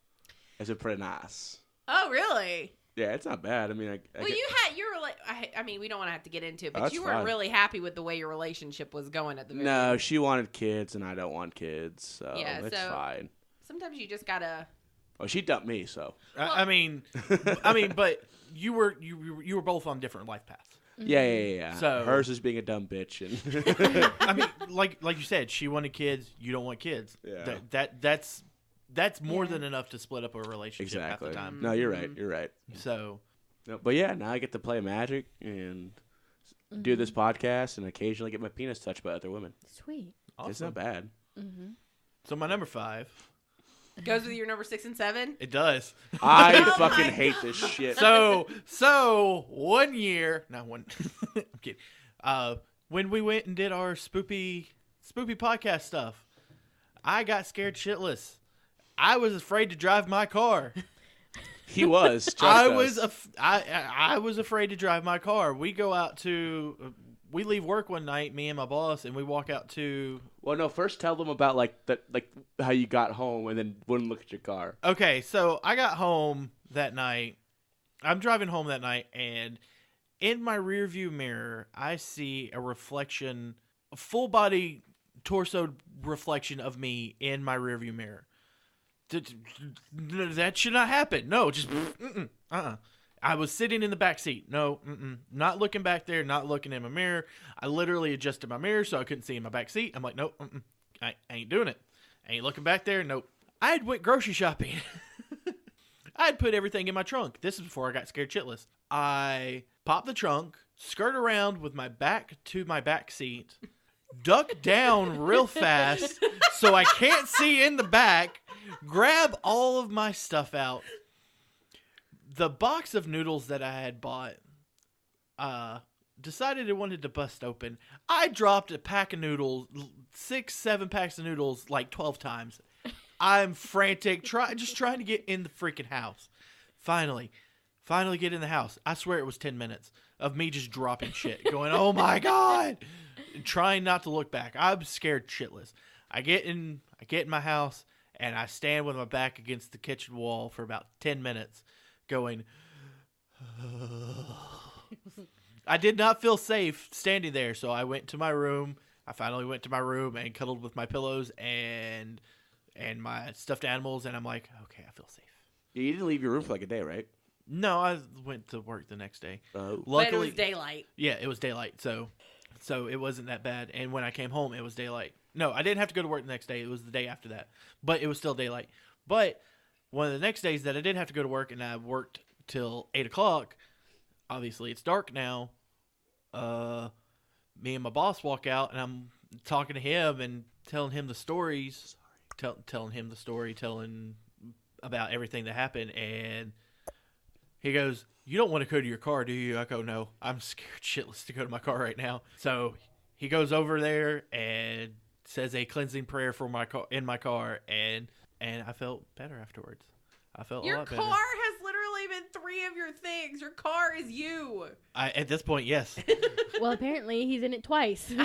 Speaker 4: is a pretty nice.
Speaker 2: Oh, really?
Speaker 4: Yeah, it's not bad. I mean,
Speaker 2: Well, you were like, I mean, we don't want to have to get into it, but
Speaker 4: That's
Speaker 2: you were
Speaker 4: fine.
Speaker 2: really happy with the way your relationship was going at the very
Speaker 4: No,
Speaker 2: beginning.
Speaker 4: she wanted kids, and I don't want kids, so
Speaker 2: Yeah,
Speaker 4: it's
Speaker 2: so-
Speaker 4: fine.
Speaker 2: Sometimes you just gotta.
Speaker 4: Oh, she dumped me, so
Speaker 3: I mean, but you were both on different life paths.
Speaker 4: yeah.
Speaker 3: So-
Speaker 4: hers is being a dumb bitch, and
Speaker 3: I mean, like you said, she wanted kids. You don't want kids.
Speaker 4: Yeah.
Speaker 3: That's more
Speaker 1: Yeah.
Speaker 3: than enough to split up a relationship
Speaker 4: exactly.
Speaker 3: half the time.
Speaker 4: No, you're right. You're right.
Speaker 3: So
Speaker 4: No, but yeah, now I get to play Magic and do this podcast, and occasionally get my penis touched by other women.
Speaker 1: Sweet.
Speaker 4: It's
Speaker 3: awesome.
Speaker 4: not bad.
Speaker 1: Mm-hmm.
Speaker 3: So my number 5,
Speaker 2: Goes with your number 6 and 7.
Speaker 3: it does.
Speaker 4: I
Speaker 2: Oh
Speaker 4: fucking
Speaker 2: my
Speaker 4: hate this shit.
Speaker 3: So 1 year, not one. I'm kidding. When we went and did our spoopy podcast stuff, I got scared shitless. I was afraid to drive my car.
Speaker 4: He was.
Speaker 3: I was afraid to drive my car. We go out to we leave work one night, me and my boss, and we walk out to.
Speaker 4: Well, no. First, tell them about like how you got home, and then wouldn't look at your car.
Speaker 3: Okay, so I got home that night. I'm driving home that night, and in my rearview mirror, I see a reflection, a full body torso reflection of me in my rearview mirror. That should not happen. No, just I was sitting in the back seat. No, not looking back there, not looking in my mirror. I literally adjusted my mirror so I couldn't see in my back seat. I'm like, nope, I ain't doing it. I ain't looking back there. Nope. I had went grocery shopping. I had put everything in my trunk. This is before I got scared shitless. I popped the trunk, skirt around with my back to my back seat, duck down real fast so I can't see in the back, grab all of my stuff out. The box of noodles that I had bought, decided it wanted to bust open. I dropped a pack of noodles, 6-7 packs of noodles, like 12 times. I'm frantic, just trying to get in the freaking house. Finally get in the house. I swear it was 10 minutes of me just dropping shit, going, oh my God, trying not to look back. I'm scared shitless. I get in my house, and I stand with my back against the kitchen wall for about 10 minutes going, I did not feel safe standing there, so I went to my room. I finally went to my room and cuddled with my pillows and my stuffed animals, and I'm like, okay, I feel safe.
Speaker 4: Yeah, you didn't leave your room for like a day, right?
Speaker 3: No, I went to work the next day.
Speaker 4: Oh.
Speaker 2: But it was daylight.
Speaker 3: Yeah, it was daylight, so it wasn't that bad. And when I came home, it was daylight. No, I didn't have to go to work the next day. It was the day after that, but it was still daylight. But one of the next days that I didn't have to go to work and I worked till 8:00, obviously it's dark now. Me and my boss walk out, and I'm talking to him and telling him the stories, telling him the story, telling about everything that happened, and he goes, "You don't want to go to your car, do you?" I go, "No, I'm scared shitless to go to my car right now." So he goes over there and says a cleansing prayer for my car in my car, and I felt better afterwards. I felt
Speaker 2: Your
Speaker 3: a lot
Speaker 2: car
Speaker 3: better.
Speaker 2: has literally been 3 of your things. Your car is you.
Speaker 3: At this point, yes.
Speaker 1: Well, apparently he's in it twice at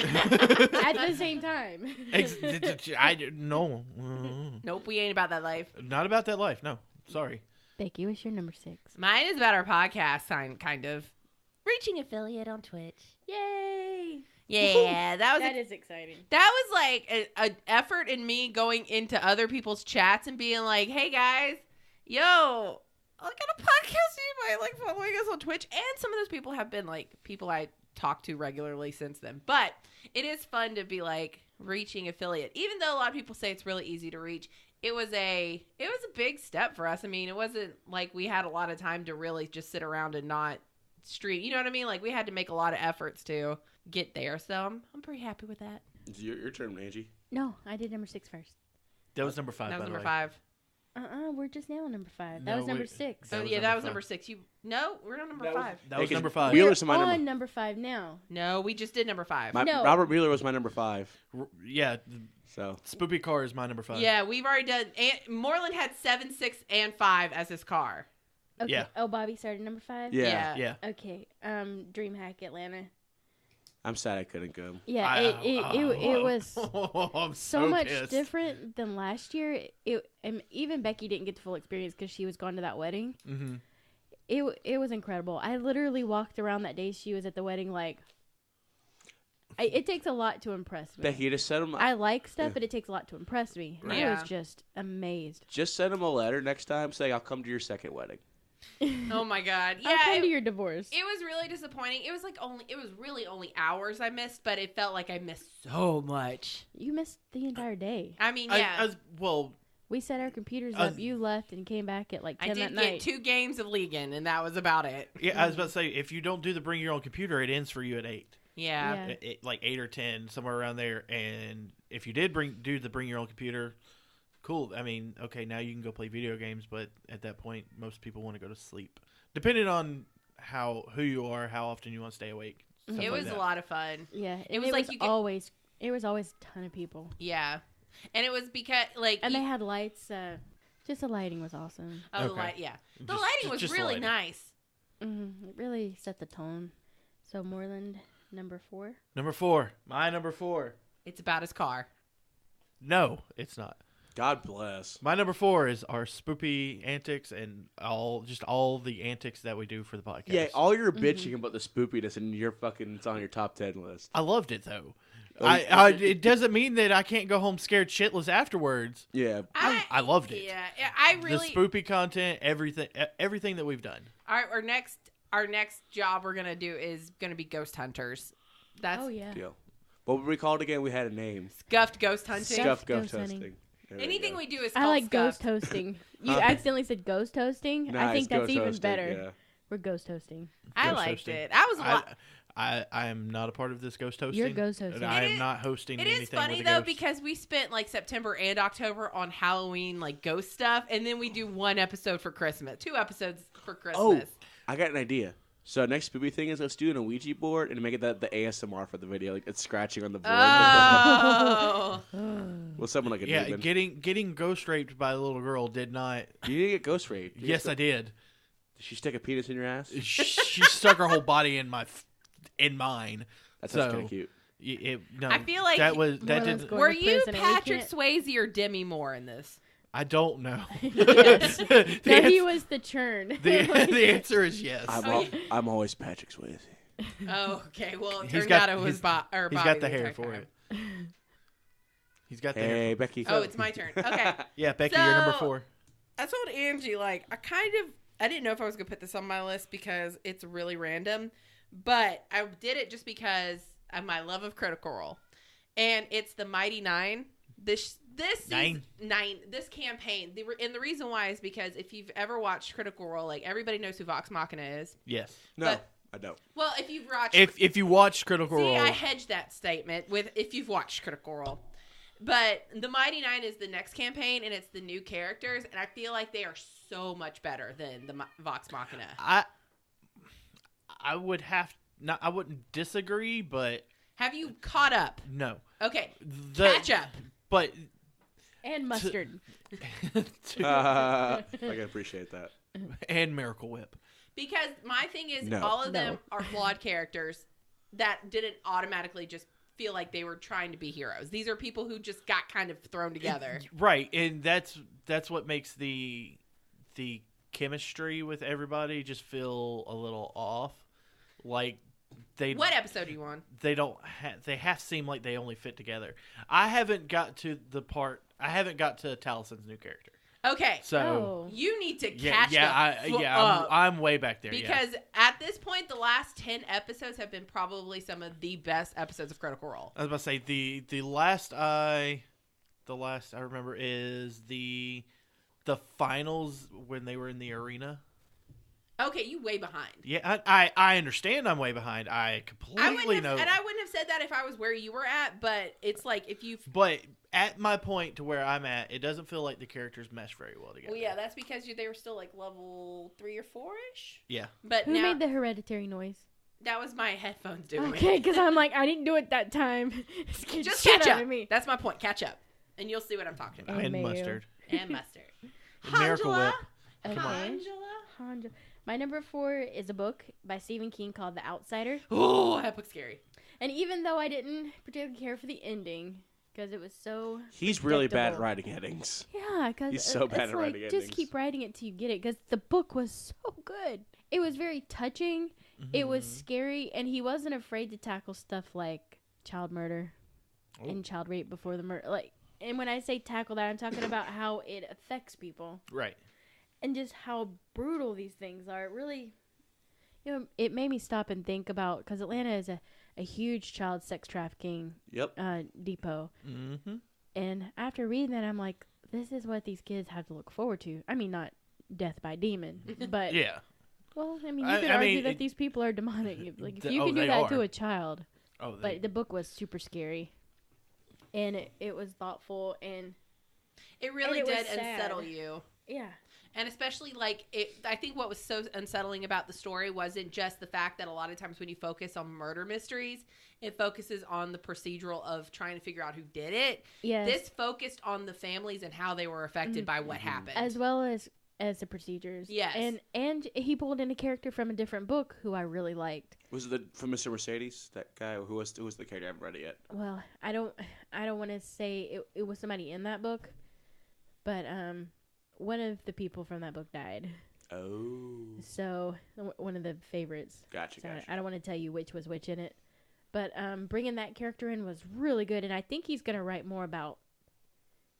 Speaker 1: the same time.
Speaker 3: No,
Speaker 2: Nope, we ain't about that life.
Speaker 3: not about that life. No, sorry.
Speaker 1: Becky, what's your number 6?
Speaker 2: Mine is about our podcast, kind of. Reaching affiliate on Twitch.
Speaker 1: Yay!
Speaker 2: Yeah, that
Speaker 1: is exciting.
Speaker 2: was like an effort in me going into other people's chats and being like, "Hey guys, yo, I got a podcast. You might like following us on Twitch." And some of those people have been like people I talk to regularly since then. But it is fun to be like reaching affiliate, even though a lot of people say it's really easy to reach. It was a big step for us. I mean, it wasn't like we had a lot of time to really just sit around and not stream. You know what I mean? Like we had to make a lot of efforts to get there. So I'm pretty happy with that.
Speaker 4: It's your turn, Angie.
Speaker 1: No, I did number 6 first.
Speaker 3: That was number 5.
Speaker 2: That was
Speaker 3: by the
Speaker 2: number
Speaker 3: way.
Speaker 2: 5.
Speaker 1: We're just now on number 5.
Speaker 3: No,
Speaker 1: That was number
Speaker 3: wait.
Speaker 1: 6.
Speaker 3: That
Speaker 2: Oh
Speaker 3: was
Speaker 2: yeah,
Speaker 3: number
Speaker 2: that was
Speaker 3: 5.
Speaker 2: number 6. We're on number 5.
Speaker 3: That was number 5.
Speaker 4: Wheeler's my
Speaker 1: on
Speaker 4: number.
Speaker 1: number 5 now.
Speaker 2: No, we just did number 5.
Speaker 1: No.
Speaker 4: Robert Wheeler was my number 5.
Speaker 3: Yeah,
Speaker 4: So
Speaker 3: Spoopy car is my number 5.
Speaker 2: Yeah, we've already done. Moreland had 7, 6, and 5 as his car.
Speaker 1: Okay.
Speaker 3: Yeah.
Speaker 1: Oh, Bobby started number 5?
Speaker 4: yeah.
Speaker 3: Yeah.
Speaker 1: Okay. DreamHack Atlanta.
Speaker 4: I'm sad I couldn't go.
Speaker 1: Yeah, it was
Speaker 3: I'm
Speaker 1: so much
Speaker 3: pissed.
Speaker 1: different than last year. And even Becky didn't get the full experience because she was gone to that wedding.
Speaker 3: Mm-hmm.
Speaker 1: It was incredible. I literally walked around that day she was at the wedding like. It takes a lot to impress me.
Speaker 4: Becky, just send him.
Speaker 1: I like stuff, but it takes a lot to impress me.
Speaker 2: Right.
Speaker 1: I was just amazed.
Speaker 4: Just send him a letter next time saying I'll come to your second wedding.
Speaker 2: Oh my god.
Speaker 1: I'll
Speaker 2: Yeah,
Speaker 1: come to your divorce.
Speaker 2: it was really disappointing. It was really only hours I missed, but it felt like I missed so much.
Speaker 1: You missed the entire day.
Speaker 2: I mean, yeah.
Speaker 3: Well,
Speaker 1: We set our computers up. You left and came back at like 10
Speaker 2: I
Speaker 1: that
Speaker 2: did
Speaker 1: night.
Speaker 2: get 2 games of Legion, and that was about it.
Speaker 3: yeah, I was about to say, if you don't do the bring your own computer, it ends for you at 8.
Speaker 2: Yeah.
Speaker 1: Yeah.
Speaker 3: Like 8 or 10, somewhere around there. And if you did do the bring your own computer, cool. I mean, okay, now you can go play video games, but at that point, most people want to go to sleep. Depending on who you are, how often you want to stay awake. stuff
Speaker 2: It
Speaker 3: like
Speaker 2: was
Speaker 3: that.
Speaker 2: a lot of fun.
Speaker 1: Yeah,
Speaker 2: It was like you get-
Speaker 1: always. It was always a ton of people,
Speaker 2: Yeah. And it was because, like...
Speaker 1: and they had lights. Just the lighting was awesome.
Speaker 2: Oh, the
Speaker 3: Okay.
Speaker 2: light, yeah. The
Speaker 3: Just-
Speaker 2: lighting was
Speaker 3: just the
Speaker 2: really
Speaker 3: lighting.
Speaker 2: nice.
Speaker 1: It really set the tone. So Moreland, number 4.
Speaker 3: Number 4. My number 4.
Speaker 2: It's about his car.
Speaker 3: No, it's not.
Speaker 4: God bless.
Speaker 3: My number 4 is our spoopy antics and all the antics that we do for the podcast.
Speaker 4: Yeah, all your bitching about the spoopiness and it's on your top 10 list.
Speaker 3: I loved it though.
Speaker 4: Oh,
Speaker 3: It doesn't mean that I can't go home scared shitless afterwards.
Speaker 4: Yeah.
Speaker 3: I loved it.
Speaker 2: Yeah, I really...
Speaker 3: The spoopy content, everything that we've done.
Speaker 2: Our next job we're gonna do is gonna be ghost hunters. That's
Speaker 1: Oh yeah.
Speaker 4: Deal. What would we call it again? We had a name.
Speaker 2: scuffed ghost hunting.
Speaker 1: Scuffed
Speaker 4: Scuff
Speaker 1: ghost
Speaker 4: ghost
Speaker 1: hunting.
Speaker 4: hosting. There
Speaker 2: Anything
Speaker 4: go.
Speaker 2: we do is
Speaker 1: I
Speaker 2: called
Speaker 1: like
Speaker 2: scuffed.
Speaker 1: ghost hosting. You
Speaker 4: Huh?
Speaker 1: accidentally said ghost hosting.
Speaker 4: Nah,
Speaker 1: I think
Speaker 4: it's
Speaker 1: that's
Speaker 4: ghost
Speaker 1: even
Speaker 4: hosting,
Speaker 1: better.
Speaker 4: yeah.
Speaker 1: We're ghost hosting.
Speaker 2: I
Speaker 3: Ghost
Speaker 2: liked
Speaker 3: hosting.
Speaker 2: it. I was a lot.
Speaker 3: I am not a part of this ghost hosting.
Speaker 1: You're ghost hosting.
Speaker 3: And I
Speaker 2: It
Speaker 3: am
Speaker 2: is-
Speaker 3: not hosting
Speaker 2: It
Speaker 3: anything
Speaker 2: is funny
Speaker 3: with a
Speaker 2: though
Speaker 3: ghost.
Speaker 2: because we spent like September and October on Halloween like ghost stuff, and then we do 1 episode for Christmas, 2 episodes for
Speaker 4: Oh,
Speaker 2: Christmas.
Speaker 4: I got an idea. So next spoopy thing is let's do an Ouija board and make it the ASMR for the video. Like it's scratching on the board.
Speaker 2: Oh,
Speaker 4: Well, someone like a
Speaker 3: yeah,
Speaker 4: demon.
Speaker 3: getting ghost raped by a little girl did not.
Speaker 4: You didn't get ghost raped.
Speaker 3: Yes, I did.
Speaker 4: Did she stick a penis in your ass?
Speaker 3: She stuck her whole body in mine.
Speaker 4: That sounds
Speaker 3: So-
Speaker 4: kind of cute.
Speaker 3: No,
Speaker 2: I feel like
Speaker 3: that
Speaker 1: Moreland's
Speaker 3: didn't.
Speaker 1: going
Speaker 2: were
Speaker 1: to
Speaker 2: you
Speaker 1: prison and we
Speaker 2: Patrick
Speaker 1: can't-
Speaker 2: Swayze or Demi Moore in this?
Speaker 3: I don't know.
Speaker 1: Yes.
Speaker 3: the,
Speaker 1: No, he
Speaker 3: ans-
Speaker 1: was the churn.
Speaker 3: the answer is yes.
Speaker 4: I'm always Patrick Swayze.
Speaker 2: Oh, okay. Well, it
Speaker 3: He's
Speaker 2: turned
Speaker 3: got-
Speaker 2: out it was
Speaker 3: he's-
Speaker 2: Bobby.
Speaker 3: He's got the
Speaker 2: entire
Speaker 3: hair for
Speaker 2: time.
Speaker 3: it. He's got the hair.
Speaker 4: Hey, Becky.
Speaker 2: Oh, it's my turn. Okay.
Speaker 3: Yeah, Becky, you're number
Speaker 2: So-
Speaker 3: 4.
Speaker 2: I told Angie, like, I didn't know if I was going to put this on my list because it's really random, but I did it just because of my love of Critical Role. And it's the Mighty Nine. This
Speaker 3: Nine?
Speaker 2: This campaign. And the reason why is because if you've ever watched Critical Role, like, everybody knows who Vox Machina is.
Speaker 3: Yes.
Speaker 4: No,
Speaker 2: But-
Speaker 4: I don't.
Speaker 2: Well, if you've watched...
Speaker 3: If you watch Critical
Speaker 2: See,
Speaker 3: Role,
Speaker 2: I hedged that statement with if you've watched Critical Role. But the Mighty Nine is the next campaign, and it's the new characters, and I feel like they are so much better than the Vox Machina.
Speaker 3: I would have not. I wouldn't disagree, but
Speaker 2: Have you caught up?
Speaker 3: no.
Speaker 2: Okay,
Speaker 3: Catch
Speaker 2: catch up.
Speaker 3: But
Speaker 1: And mustard.
Speaker 4: I can appreciate that.
Speaker 3: and Miracle Whip.
Speaker 2: Because my thing is,
Speaker 4: No.
Speaker 2: all of them
Speaker 1: No.
Speaker 2: are flawed characters that didn't automatically just feel like they were trying to be heroes. These are people who just got kind of thrown together.
Speaker 3: Right, and that's what makes the chemistry with everybody just feel a little off. Like they
Speaker 2: What episode are you on?
Speaker 3: they don't they have to seem like they only fit together. I haven't got to Talison's new character.
Speaker 2: Okay,
Speaker 3: So
Speaker 1: Oh.
Speaker 2: you need to
Speaker 3: yeah,
Speaker 2: catch up.
Speaker 3: I'm way back there.
Speaker 2: Because at this point, the last 10 episodes have been probably some of the best episodes of Critical Role.
Speaker 3: I was about to say the last I remember is the finals when they were in the arena.
Speaker 2: Okay, you way behind.
Speaker 3: Yeah, I understand I'm way behind. I completely know.
Speaker 2: And I wouldn't have said that if I was where you were at, but it's like if you've...
Speaker 3: But at my point to where I'm at, it doesn't feel like the characters mesh very well together.
Speaker 2: Well, yeah, that's because they were still like level 3 or 4-ish.
Speaker 3: Yeah.
Speaker 2: But
Speaker 1: Who
Speaker 2: now,
Speaker 1: made the hereditary noise?
Speaker 2: that was my headphones doing
Speaker 1: Okay,
Speaker 2: it.
Speaker 1: because I'm like, I didn't do it that time.
Speaker 2: Just
Speaker 1: Shut
Speaker 2: catch
Speaker 1: out
Speaker 2: up.
Speaker 1: of me.
Speaker 2: That's my point. Catch up. And you'll see what I'm talking about.
Speaker 3: And
Speaker 1: mayo.
Speaker 3: mustard.
Speaker 2: And mustard.
Speaker 3: Miracle
Speaker 2: Angela?
Speaker 3: Whip.
Speaker 1: Okay.
Speaker 2: Angela?
Speaker 1: My number 4 is a book by Stephen King called The Outsider.
Speaker 2: Oh, that book's scary.
Speaker 1: And even though I didn't particularly care for the ending, because it was so
Speaker 4: He's really bad at
Speaker 1: predictable.
Speaker 4: writing headings.
Speaker 1: Yeah, because
Speaker 4: He's so bad
Speaker 1: it's
Speaker 4: at
Speaker 1: like,
Speaker 4: writing
Speaker 1: just
Speaker 4: endings.
Speaker 1: keep writing it till you get it. Because the book was so good. It was very touching. It was scary, and he wasn't afraid to tackle stuff like child murder and child rape before the murder. Like, and when I say tackle that, I'm talking about how it affects people
Speaker 3: Right.
Speaker 1: and just how brutal these things are. It really, it made me stop and think about, because Atlanta is a huge child sex trafficking
Speaker 4: Yep.
Speaker 1: depot.
Speaker 3: Mm-hmm.
Speaker 1: And after reading that, I'm like, this is what these kids have to look forward to. I mean, not death by demon, but
Speaker 3: Yeah.
Speaker 1: well, I mean, you
Speaker 3: I
Speaker 1: could argue
Speaker 3: mean,
Speaker 1: that these people are demonic. Like, if you
Speaker 3: oh,
Speaker 1: can do
Speaker 3: they
Speaker 1: that to
Speaker 3: are.
Speaker 1: a child.
Speaker 3: Oh,
Speaker 1: But the book was super scary, and it was thoughtful, and
Speaker 2: It really
Speaker 1: it was
Speaker 2: did
Speaker 1: sad.
Speaker 2: unsettle you.
Speaker 1: yeah,
Speaker 2: And especially, like, I think what was so unsettling about the story wasn't just the fact that a lot of times when you focus on murder mysteries, it focuses on the procedural of trying to figure out who did it.
Speaker 1: yes,
Speaker 2: This focused on the families and how they were affected by what happened.
Speaker 1: as well as the procedures.
Speaker 2: Yes.
Speaker 1: and he pulled in a character from a different book who I really liked.
Speaker 4: Was it from Mr. Mercedes? That guy who was the character? I haven't read it yet.
Speaker 1: Well, I don't want to say it was somebody in that book, but one of the people from that book died.
Speaker 4: Oh.
Speaker 1: So one of the favorites.
Speaker 4: Gotcha.
Speaker 1: So
Speaker 4: Gotcha.
Speaker 1: I don't want to tell you which was which in it, but bringing that character in was really good, and I think he's gonna write more about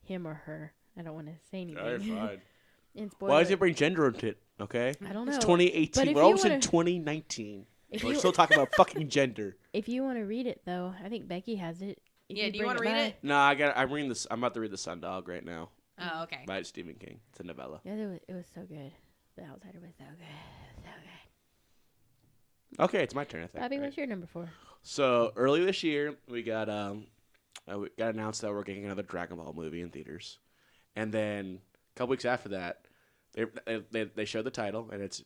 Speaker 1: him or her. I don't want to say anything.
Speaker 4: All right, fine.
Speaker 1: And
Speaker 4: Why does it bring gender into it? Okay.
Speaker 1: I don't know.
Speaker 4: It's
Speaker 1: But
Speaker 4: 2018.
Speaker 1: if
Speaker 4: We're
Speaker 1: you
Speaker 4: almost in
Speaker 1: wanna-
Speaker 4: 2019.
Speaker 1: If
Speaker 4: We're
Speaker 1: you
Speaker 4: still talking about fucking gender.
Speaker 1: if you want to read it though, I think Becky has it. If
Speaker 2: Yeah, do you
Speaker 1: bring
Speaker 2: wanna read
Speaker 1: by-
Speaker 2: it?
Speaker 4: Nah, I'm reading this. I'm about to read The Sundog right now
Speaker 2: Oh, okay.
Speaker 4: by Stephen King. It's a novella.
Speaker 1: Yeah, it was so good. The Outsider was so good, so good.
Speaker 4: Okay, it's my turn. I think.
Speaker 1: Bobby,
Speaker 4: right?
Speaker 1: what's your number 4?
Speaker 4: So earlier this year, we got announced that we're getting another Dragon Ball movie in theaters, and then a couple weeks after that, they showed the title, and it's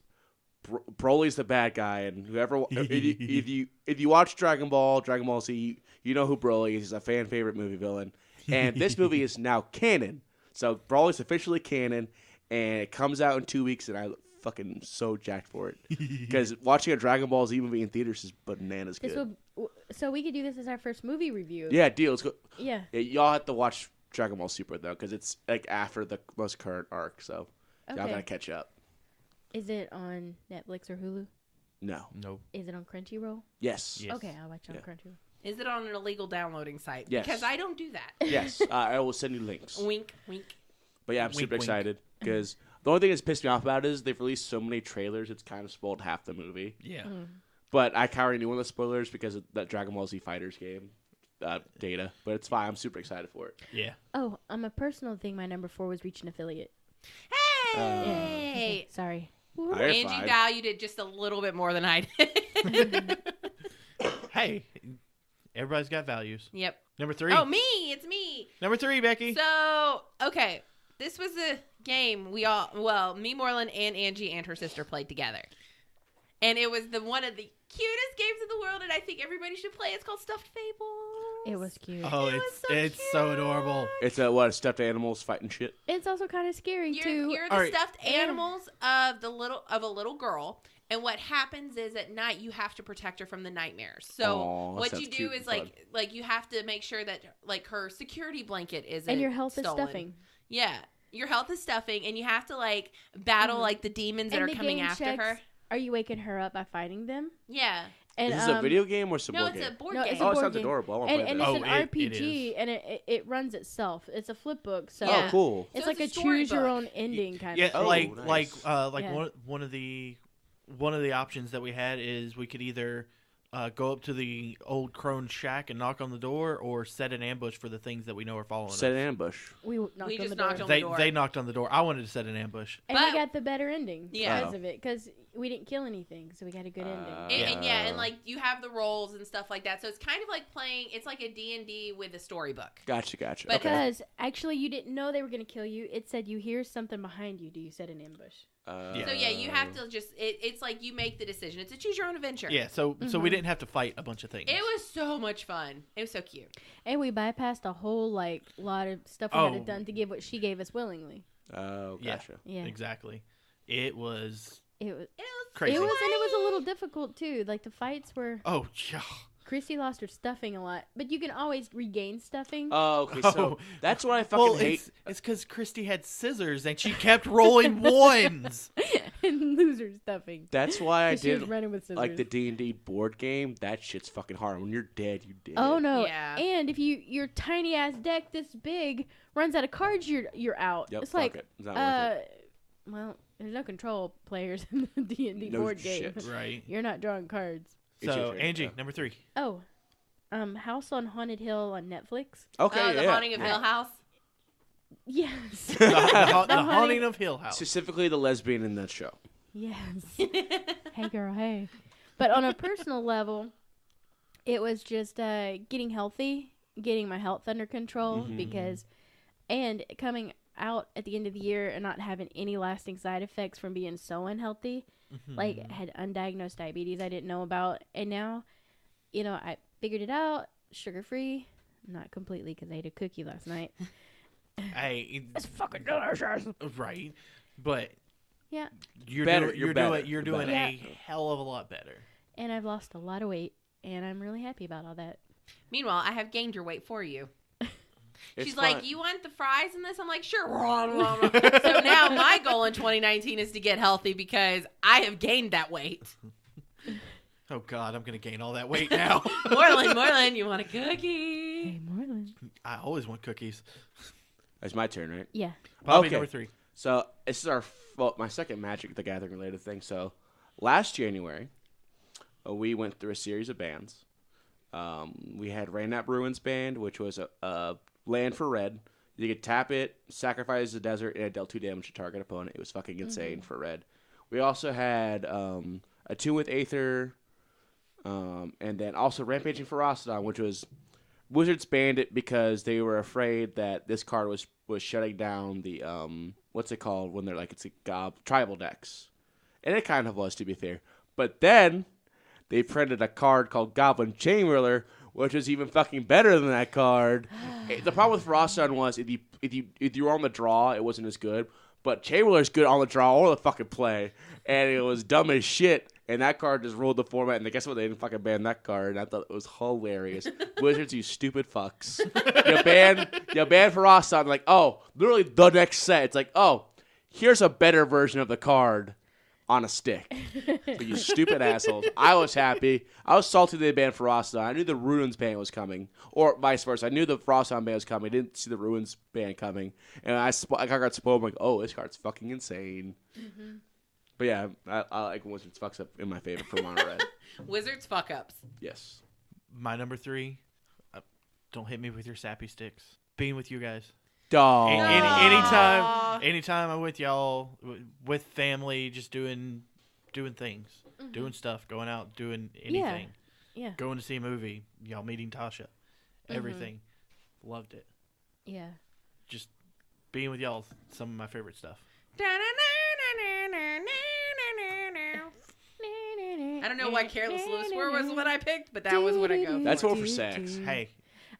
Speaker 4: Broly's the bad guy, and whoever if you watch Dragon Ball Z, you know who Broly is. He's a fan favorite movie villain, and this movie is now canon. So Broly's officially canon, and it comes out in 2 weeks, and I fucking so jacked for it because watching a Dragon Ball Z movie in theaters is bananas good.
Speaker 1: So we could do this as our first movie review.
Speaker 4: Yeah, deal. Let's go.
Speaker 1: Yeah.
Speaker 4: Yeah, y'all have to watch Dragon Ball Super though, because it's like after the most current arc, so y'all
Speaker 1: Okay.
Speaker 4: gotta catch up.
Speaker 1: Is it on Netflix or Hulu?
Speaker 4: No.
Speaker 3: No.
Speaker 1: Is it on Crunchyroll?
Speaker 4: Yes.
Speaker 3: Yes.
Speaker 1: Okay, I'll watch it on
Speaker 4: Yeah.
Speaker 1: Crunchyroll.
Speaker 2: Is it on an illegal downloading site?
Speaker 4: Yes.
Speaker 2: Because I don't do that.
Speaker 4: Yes. I will send you links.
Speaker 2: Wink, wink.
Speaker 4: But yeah, I'm
Speaker 3: Wink,
Speaker 4: super
Speaker 3: wink.
Speaker 4: excited because the only thing that's pissed me off about it is they've released so many trailers. It's kind of spoiled half the movie.
Speaker 3: Yeah.
Speaker 4: But I kind of already knew one of the spoilers because of that Dragon Ball Z Fighters game data. But it's fine. I'm super excited for it.
Speaker 3: Yeah.
Speaker 1: Oh, a personal thing. My number 4 was reach an affiliate.
Speaker 2: Hey!
Speaker 1: Sorry.
Speaker 4: You're
Speaker 2: Angie
Speaker 4: fine.
Speaker 2: valued it just a little bit more than I did.
Speaker 3: Hey, everybody's got values.
Speaker 2: Yep.
Speaker 3: Number 3.
Speaker 2: Oh, me! It's me!
Speaker 3: Number 3, Becky.
Speaker 2: So, okay. This was a game me, Moreland, and Angie and her sister played together. And it was one of the cutest games in the world, and I think everybody should play. It's called Stuffed Fables.
Speaker 1: It was cute.
Speaker 3: Oh,
Speaker 2: It was so
Speaker 3: it's so
Speaker 2: cute.
Speaker 3: adorable.
Speaker 4: It's what stuffed animals fighting shit.
Speaker 1: It's also kind of scary too.
Speaker 2: You're the
Speaker 3: All right.
Speaker 2: stuffed animals of a little girl, and what happens is at night you have to protect her from the nightmares. So
Speaker 4: Aw, that
Speaker 2: what
Speaker 4: sounds
Speaker 2: you do
Speaker 4: cute
Speaker 2: is
Speaker 4: and fun.
Speaker 2: like you have to make sure that like her security blanket isn't
Speaker 1: And your health
Speaker 2: stolen.
Speaker 1: is stuffing.
Speaker 2: Yeah, your health is stuffing, and you have to like battle like the demons that
Speaker 1: And
Speaker 2: are
Speaker 1: the
Speaker 2: coming
Speaker 1: game
Speaker 2: after
Speaker 1: checks,
Speaker 2: her.
Speaker 1: Are you waking her up by fighting them?
Speaker 2: Yeah.
Speaker 1: And,
Speaker 4: Is this a video game or some
Speaker 2: No,
Speaker 4: board
Speaker 2: it's
Speaker 4: game?
Speaker 2: a board
Speaker 1: No,
Speaker 2: game.
Speaker 1: it's a
Speaker 4: Oh, it
Speaker 1: board
Speaker 4: sounds
Speaker 1: game.
Speaker 4: adorable. I want to
Speaker 1: And
Speaker 4: play
Speaker 1: it's
Speaker 4: that.
Speaker 3: Oh,
Speaker 1: an
Speaker 3: it
Speaker 1: RPG,
Speaker 3: is.
Speaker 1: and it runs itself. It's a flip book, so
Speaker 2: Yeah.
Speaker 4: Oh, cool.
Speaker 1: it's
Speaker 2: So
Speaker 1: like
Speaker 2: it's
Speaker 1: a
Speaker 2: a
Speaker 1: choose your
Speaker 2: storybook.
Speaker 1: own ending kind
Speaker 3: Yeah,
Speaker 1: of thing.
Speaker 4: Oh,
Speaker 3: like
Speaker 4: nice.
Speaker 1: Yeah.
Speaker 3: one of the options that we had is we could either go up to the old crone shack and knock on the door, or set an ambush for the things that we know are following
Speaker 4: Set
Speaker 3: us.
Speaker 4: an ambush.
Speaker 1: We knocked on
Speaker 2: just
Speaker 1: the door.
Speaker 2: knocked on the door.
Speaker 3: They knocked on the door. I wanted to set an ambush.
Speaker 1: And
Speaker 2: But-
Speaker 1: we got the better ending
Speaker 2: Yeah.
Speaker 1: because of it, because we didn't kill anything, so we got a good ending.
Speaker 2: And like you have the roles and stuff like that. So it's kind of like playing. It's like a D&D with a storybook.
Speaker 4: Gotcha.
Speaker 2: But-
Speaker 4: Okay.
Speaker 1: Because actually, you didn't know they were going to kill you. It said you hear something behind you. Do you set an ambush?
Speaker 3: Yeah.
Speaker 2: So yeah, you have to just. It's like you make the decision. It's a choose your own adventure.
Speaker 3: Yeah, so we didn't have to fight a bunch of things.
Speaker 2: It was so much fun. It was so cute.
Speaker 1: And we bypassed a whole lot of stuff we had
Speaker 3: Oh.
Speaker 1: done to give what she gave us willingly.
Speaker 4: Oh,
Speaker 3: Yeah.
Speaker 4: gotcha.
Speaker 1: Yeah,
Speaker 3: Exactly. It was
Speaker 1: it was.
Speaker 2: It was
Speaker 3: Crazy.
Speaker 1: It was, and it was a little difficult too. Like the fights were.
Speaker 3: oh yeah.
Speaker 1: Chrissy lost her stuffing a lot, but you can always regain stuffing.
Speaker 4: Oh, okay. So
Speaker 3: Oh.
Speaker 4: that's what I fucking
Speaker 3: Well,
Speaker 4: hate.
Speaker 3: it's because Christy had scissors and she kept rolling ones.
Speaker 1: And loser stuffing.
Speaker 4: That's why I
Speaker 1: 'Cause she was
Speaker 4: did
Speaker 1: running with scissors.
Speaker 4: like the D&D board game. That shit's fucking hard. When you're dead, you dead.
Speaker 1: Oh no!
Speaker 2: Yeah.
Speaker 1: And if your tiny ass deck this big runs out of cards, you're out.
Speaker 4: Yep,
Speaker 1: it's
Speaker 4: fuck
Speaker 1: like
Speaker 4: it. It's not worth
Speaker 1: well, there's no control players in the D&D
Speaker 4: No
Speaker 1: board game.
Speaker 4: shit.
Speaker 3: Right.
Speaker 1: You're not drawing cards.
Speaker 4: It's your
Speaker 3: So
Speaker 4: turn,
Speaker 3: Angie,
Speaker 4: yeah.
Speaker 3: number 3.
Speaker 1: Oh, House on Haunted Hill on Netflix.
Speaker 4: Okay,
Speaker 2: The
Speaker 4: yeah.
Speaker 2: Haunting of Hill House.
Speaker 1: Yes.
Speaker 3: The
Speaker 1: Haunting-
Speaker 3: Haunting of Hill House.
Speaker 4: Specifically, the lesbian in that show.
Speaker 1: Yes. Hey girl, hey. But on a personal level, it was just getting healthy, getting my health under control because, and coming out at the end of the year and not having any lasting side effects from being so unhealthy. Like I had undiagnosed diabetes I didn't know about, and now, I figured it out. Sugar free, not completely because I ate a cookie last night.
Speaker 3: Hey,
Speaker 1: It's fucking delicious.
Speaker 3: right. But
Speaker 1: Yeah,
Speaker 3: you're
Speaker 4: Better,
Speaker 3: doing,
Speaker 4: you're
Speaker 3: you're
Speaker 4: better,
Speaker 3: doing, you're
Speaker 4: you're
Speaker 3: doing
Speaker 1: better.
Speaker 3: a hell of a lot better.
Speaker 1: and I've lost a lot of weight, and I'm really happy about all that.
Speaker 2: Meanwhile, I have gained your weight for you.
Speaker 4: It's
Speaker 2: She's
Speaker 4: fine.
Speaker 2: like, you want the fries in this? I'm like, sure. So now my goal in 2019 is to get healthy because I have gained that weight.
Speaker 3: Oh God, I'm gonna gain all that weight now.
Speaker 2: Moreland, you want a cookie?
Speaker 1: Hey, Marlon.
Speaker 3: I always want cookies.
Speaker 4: It's my turn, right?
Speaker 1: Yeah.
Speaker 3: Bobby,
Speaker 4: Okay.
Speaker 3: number 3.
Speaker 4: So this is my second Magic the Gathering related thing. So last January, we went through a series of bands. We had Rainap Ruins band, which was a land for red. You could tap it, sacrifice the desert, and it dealt 2 damage to target opponent. It was fucking insane for red. We also had a Tune with Aether, and then also Rampaging Ferocidon, which was Wizards banned it because they were afraid that this card was shutting down the what's it called when they're like it's a tribal decks, and it kind of was, to be fair. But then they printed a card called Goblin Chainwhirler, which was even fucking better than that card. The problem with Ferocidon was if you were on the draw, it wasn't as good. But Chainwhirler's good on the draw or the fucking play, and it was dumb as shit. And that card just ruled the format, and guess what? They didn't fucking ban that card, and I thought it was hilarious. Wizards, you stupid fucks. You ban Ferocity. Like, oh, literally the next set. It's like, oh, here's a better version of the card on a stick. So you stupid assholes. I was happy. I was salty they banned Ferocity. I knew the Ruins ban was coming, or vice versa. I knew the Ferocity ban was coming. I didn't see the Ruins ban coming, and I got spoiled. I'm like, oh, this card's fucking insane. Mm-hmm. But yeah, I like when Wizards fucks up in my favor for mono red.
Speaker 2: Wizards fuck ups.
Speaker 4: Yes.
Speaker 3: My number 3. Don't hit me with your sappy sticks. Being with you guys.
Speaker 4: Dog.
Speaker 3: Anytime I'm with y'all, with family, just doing things, doing stuff, going out, doing anything.
Speaker 1: Yeah.
Speaker 3: Going to see a movie, y'all meeting Tasha, everything. Loved it.
Speaker 1: Yeah.
Speaker 3: Just being with y'all, some of my favorite stuff.
Speaker 2: I don't know why Careless Little Square was what I picked, but that was what I go for.
Speaker 4: That's one for sex.
Speaker 3: Hey.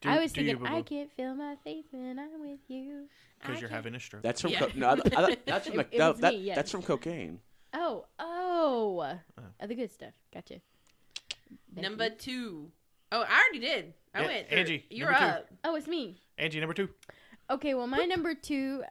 Speaker 1: I was thinking, I can't feel my face when I'm with you.
Speaker 3: Because you're having a stroke.
Speaker 4: That's from that's from that's from cocaine.
Speaker 1: Oh, the good stuff. Gotcha.
Speaker 2: Number 2. Oh, I already did. I went.
Speaker 3: Angie,
Speaker 2: you're
Speaker 3: number 2.
Speaker 2: up.
Speaker 1: Oh, it's me.
Speaker 3: Angie, number 2.
Speaker 1: Okay, well, my number 2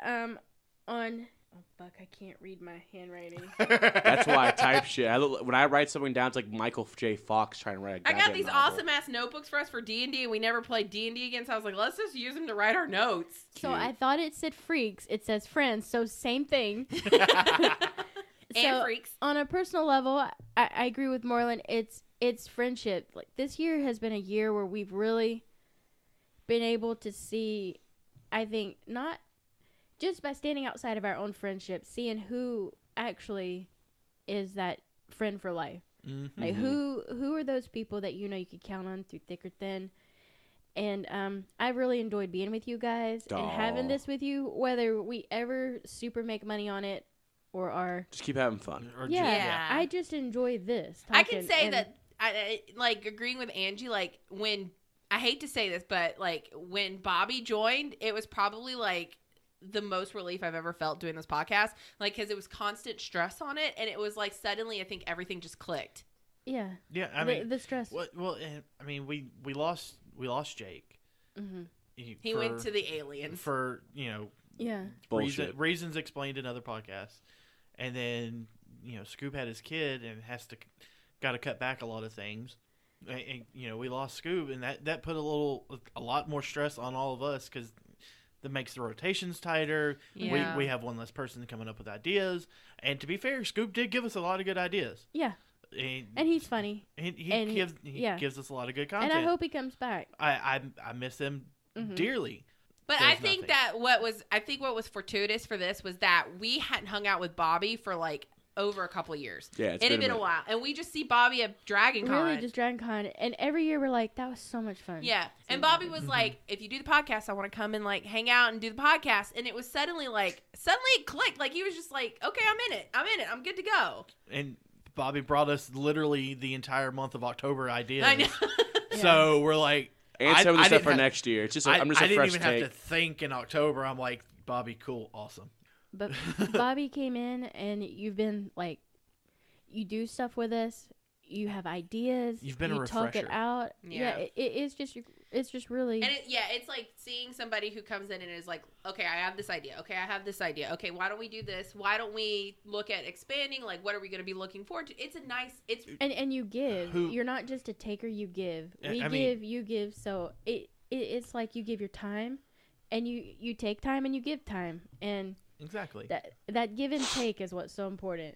Speaker 1: on. Oh fuck! I can't read my handwriting.
Speaker 4: That's why I type shit. When I write something down, it's like Michael J. Fox trying to write a
Speaker 2: I
Speaker 4: goddamn
Speaker 2: got these
Speaker 4: novel.
Speaker 2: awesome ass notebooks for us for D&D, and we never played D&D again. So I was like, let's just use them to write our notes.
Speaker 1: So I thought it said freaks. It says friends. So same thing.
Speaker 2: And freaks.
Speaker 1: On a personal level, I agree with Moreland. It's friendship. Like this year has been a year where we've really been able to see. I think not. Just by standing outside of our own friendship, seeing who actually is that friend for life. Mm-hmm. Like who are those people that you know you could count on through thick or thin. And I really enjoyed being with you guys and having this with you, whether we ever super make money on it or are
Speaker 4: just keep having fun.
Speaker 1: Yeah. I just enjoy this.
Speaker 2: I can say that I like agreeing with Angie. Like when I hate to say this, but like when Bobby joined, it was probably like the most relief I've ever felt doing this podcast, like because it was constant stress on it, and it was like suddenly I think everything just clicked.
Speaker 3: Yeah. I mean
Speaker 1: the stress.
Speaker 3: Well, I mean we lost Jake.
Speaker 1: Mm-hmm.
Speaker 2: He went to the aliens
Speaker 3: for reasons explained in other podcasts, and then Scoop had his kid and got to cut back a lot of things. And we lost Scoop, and that put a lot more stress on all of us because. That makes the rotations tighter.
Speaker 1: Yeah.
Speaker 3: We have one less person coming up with ideas. And to be fair, Scoop did give us a lot of good ideas.
Speaker 1: Yeah. And he's funny.
Speaker 3: He gives us a lot of good content.
Speaker 1: And I hope he comes back.
Speaker 3: I miss him dearly.
Speaker 2: But I think that what was fortuitous for this was that we hadn't hung out with Bobby for like over a couple of years.
Speaker 4: Yeah,
Speaker 2: it had been a while. And we just see Bobby at Dragon Con.
Speaker 1: Really, just Dragon Con. And every year we're like, that was so much fun.
Speaker 2: Yeah. And Bobby was like, if you do the podcast, I want to come and like hang out and do the podcast. And it was suddenly it clicked. Like he was just like, okay, I'm in it. I'm good to go.
Speaker 3: And Bobby brought us literally the entire month of October ideas.
Speaker 2: I know.
Speaker 3: So we're like,
Speaker 4: and some of the stuff for next year. It's just I'm just a
Speaker 3: I
Speaker 4: fresh
Speaker 3: didn't even
Speaker 4: take.
Speaker 3: have to think in October. I'm like, Bobby, cool, awesome.
Speaker 1: But Bobby came in and you've been like, you do stuff with us. You have ideas.
Speaker 3: You've been a refresher.
Speaker 1: Talk it out. Yeah, it's just really.
Speaker 2: And it's like seeing somebody who comes in and is like, okay, I have this idea. Okay, I have this idea. Okay, why don't we do this? Why don't we look at expanding? Like, what are we going to be looking forward to? It's a nice.
Speaker 1: And you give. You're not just a taker. You give. You give. So it's like you give your time, and you take time and you give time, and
Speaker 3: exactly
Speaker 1: that give and take is what's so important.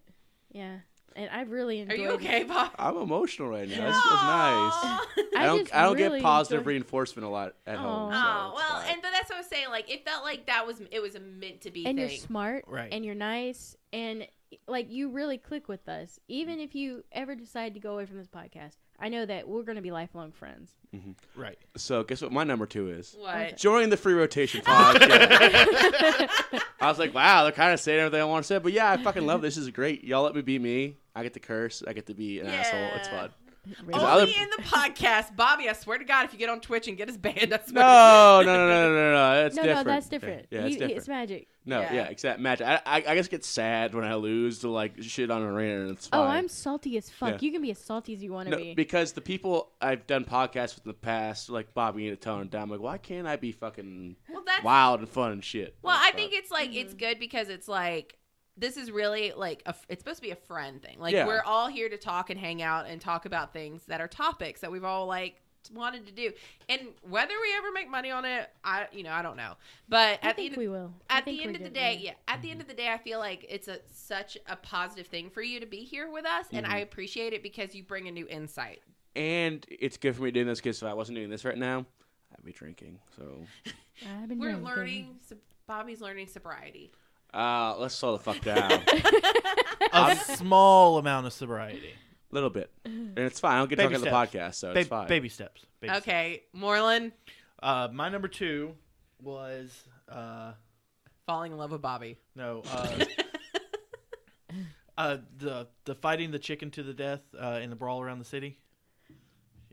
Speaker 1: Yeah. And I really enjoyed.
Speaker 2: Are you okay, Bob?
Speaker 4: I'm emotional right now. This was nice. I don't get positive reinforcement a lot at home.
Speaker 2: Oh, well, but that's what I was saying. Like, it felt like it was a meant to be thing.
Speaker 1: And you're smart,
Speaker 3: right?
Speaker 1: And you're nice, and like you really click with us. Even if you ever decide to go away from this podcast, I know that we're going to be lifelong friends.
Speaker 4: Mm-hmm.
Speaker 3: Right.
Speaker 4: So, guess what my number 2 is?
Speaker 2: What?
Speaker 4: Join the Free Rotation podcast. I was like, wow, they're kind of saying everything I want to say. But yeah, I fucking love this. This is great. Y'all let me be me. I get to curse. I get to be an asshole. It's fun.
Speaker 1: Really?
Speaker 2: Only in the podcast. Bobby, I swear to God, if you get on Twitch and get us banned, I swear
Speaker 4: No,
Speaker 2: to God.
Speaker 4: no. That's
Speaker 1: no,
Speaker 4: different.
Speaker 1: no, that's different.
Speaker 4: Yeah, it's different.
Speaker 1: It's magic.
Speaker 4: No,
Speaker 2: Yeah.
Speaker 4: yeah, exact magic. I guess get sad when I lose to like shit on arena, and it's fine.
Speaker 1: Oh, I'm salty as fuck.
Speaker 4: Yeah.
Speaker 1: You can be as salty as you want to
Speaker 4: No,
Speaker 1: be.
Speaker 4: because the people I've done podcasts with in the past, like Bobby and Tone and Dom, like, why can't I be fucking
Speaker 2: Well, that's
Speaker 4: wild and fun and shit?
Speaker 2: Well,
Speaker 4: Like,
Speaker 2: I think it's like it's good because it's like this is really like it's supposed to be a friend thing. Like
Speaker 4: Yeah.
Speaker 2: we're all here to talk and hang out and talk about things that are topics that we've all like wanted to do. And whether we ever make money on it, I don't know. But
Speaker 1: I
Speaker 2: at the
Speaker 1: think
Speaker 2: end
Speaker 1: we will.
Speaker 2: at the end of the day, at the end of the day, I feel like it's such a positive thing for you to be here with us, and I appreciate it because you bring a new insight.
Speaker 4: and it's good for me doing this because if I wasn't doing this right now, I'd be drinking. So
Speaker 1: I've been
Speaker 2: We're
Speaker 1: drinking.
Speaker 2: learning. Bobby's learning sobriety.
Speaker 4: let's slow the fuck down
Speaker 3: A small amount of sobriety.
Speaker 4: a little bit, and it's fine. I don't get
Speaker 3: Baby
Speaker 4: drunk on the podcast, so it's fine.
Speaker 3: Baby steps. Baby steps.
Speaker 2: Okay, Moreland,
Speaker 3: My number 2 was
Speaker 2: falling in love with Bobby.
Speaker 3: no the fighting the chicken to the death in the brawl around the city.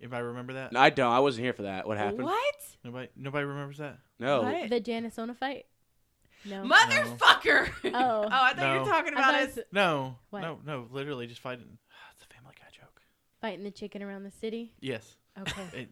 Speaker 3: Anybody remember that?
Speaker 4: No, I don't. I wasn't here for that. What happened?
Speaker 2: What?
Speaker 3: Nobody remembers that?
Speaker 4: No.
Speaker 2: What?
Speaker 1: The Janisona fight? No.
Speaker 2: Motherfucker!
Speaker 1: Oh.
Speaker 2: I thought you
Speaker 3: No.
Speaker 2: were talking
Speaker 1: I
Speaker 2: about
Speaker 1: thought
Speaker 2: us.
Speaker 1: it was
Speaker 3: No,
Speaker 1: What?
Speaker 3: no, literally just fighting. It's a Family Guy joke.
Speaker 1: fighting the chicken around the city?
Speaker 3: Yes,
Speaker 1: Okay.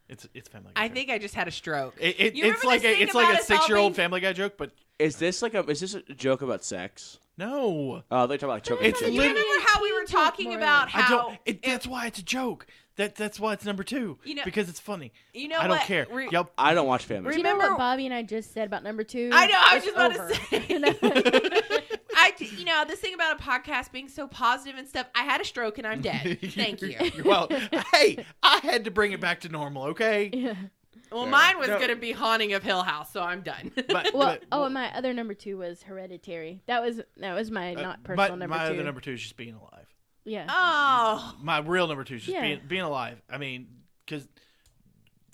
Speaker 3: it's Family Guy.
Speaker 2: I
Speaker 3: joke.
Speaker 2: think I just had a stroke.
Speaker 3: It,
Speaker 2: You
Speaker 3: it's
Speaker 2: remember
Speaker 3: like
Speaker 2: this
Speaker 3: a,
Speaker 2: thing
Speaker 3: it's like
Speaker 2: about
Speaker 3: a
Speaker 2: us all
Speaker 3: 6-year-old
Speaker 2: being-
Speaker 3: Family Guy joke, but
Speaker 4: Is this a joke about sex?
Speaker 3: no.
Speaker 4: Oh, they talk about choking.
Speaker 3: It's
Speaker 2: Do you
Speaker 3: lit-
Speaker 2: remember how we were talking
Speaker 1: More or
Speaker 2: about
Speaker 1: less.
Speaker 3: I
Speaker 2: how
Speaker 3: don't. That's why it's a joke. That's why it's number 2.
Speaker 2: You know-
Speaker 3: because it's funny.
Speaker 2: you know
Speaker 3: I don't
Speaker 2: what?
Speaker 3: care.
Speaker 2: Re-
Speaker 3: Yup.
Speaker 4: I don't watch Family.
Speaker 1: Do you know
Speaker 2: Remember-
Speaker 1: what Bobby and I just said about number 2?
Speaker 2: I know. I was
Speaker 1: It's
Speaker 2: just about
Speaker 1: over.
Speaker 2: to say. This thing about a podcast being so positive and stuff. I had a stroke and I'm dead. Thank you.
Speaker 3: Well, hey, I had to bring it back to normal. Okay.
Speaker 1: Yeah.
Speaker 2: Well,
Speaker 4: Yeah.
Speaker 2: mine was
Speaker 3: No.
Speaker 2: going to be Haunting of Hill House, so I'm done.
Speaker 3: But,
Speaker 1: Well,
Speaker 3: but-
Speaker 1: and my other number 2 was Hereditary. That was my not personal number 2.
Speaker 3: My other number 2 is just being alive.
Speaker 1: Yeah.
Speaker 2: Oh,
Speaker 3: My real number 2 is just
Speaker 1: Yeah.
Speaker 3: being alive. I mean, because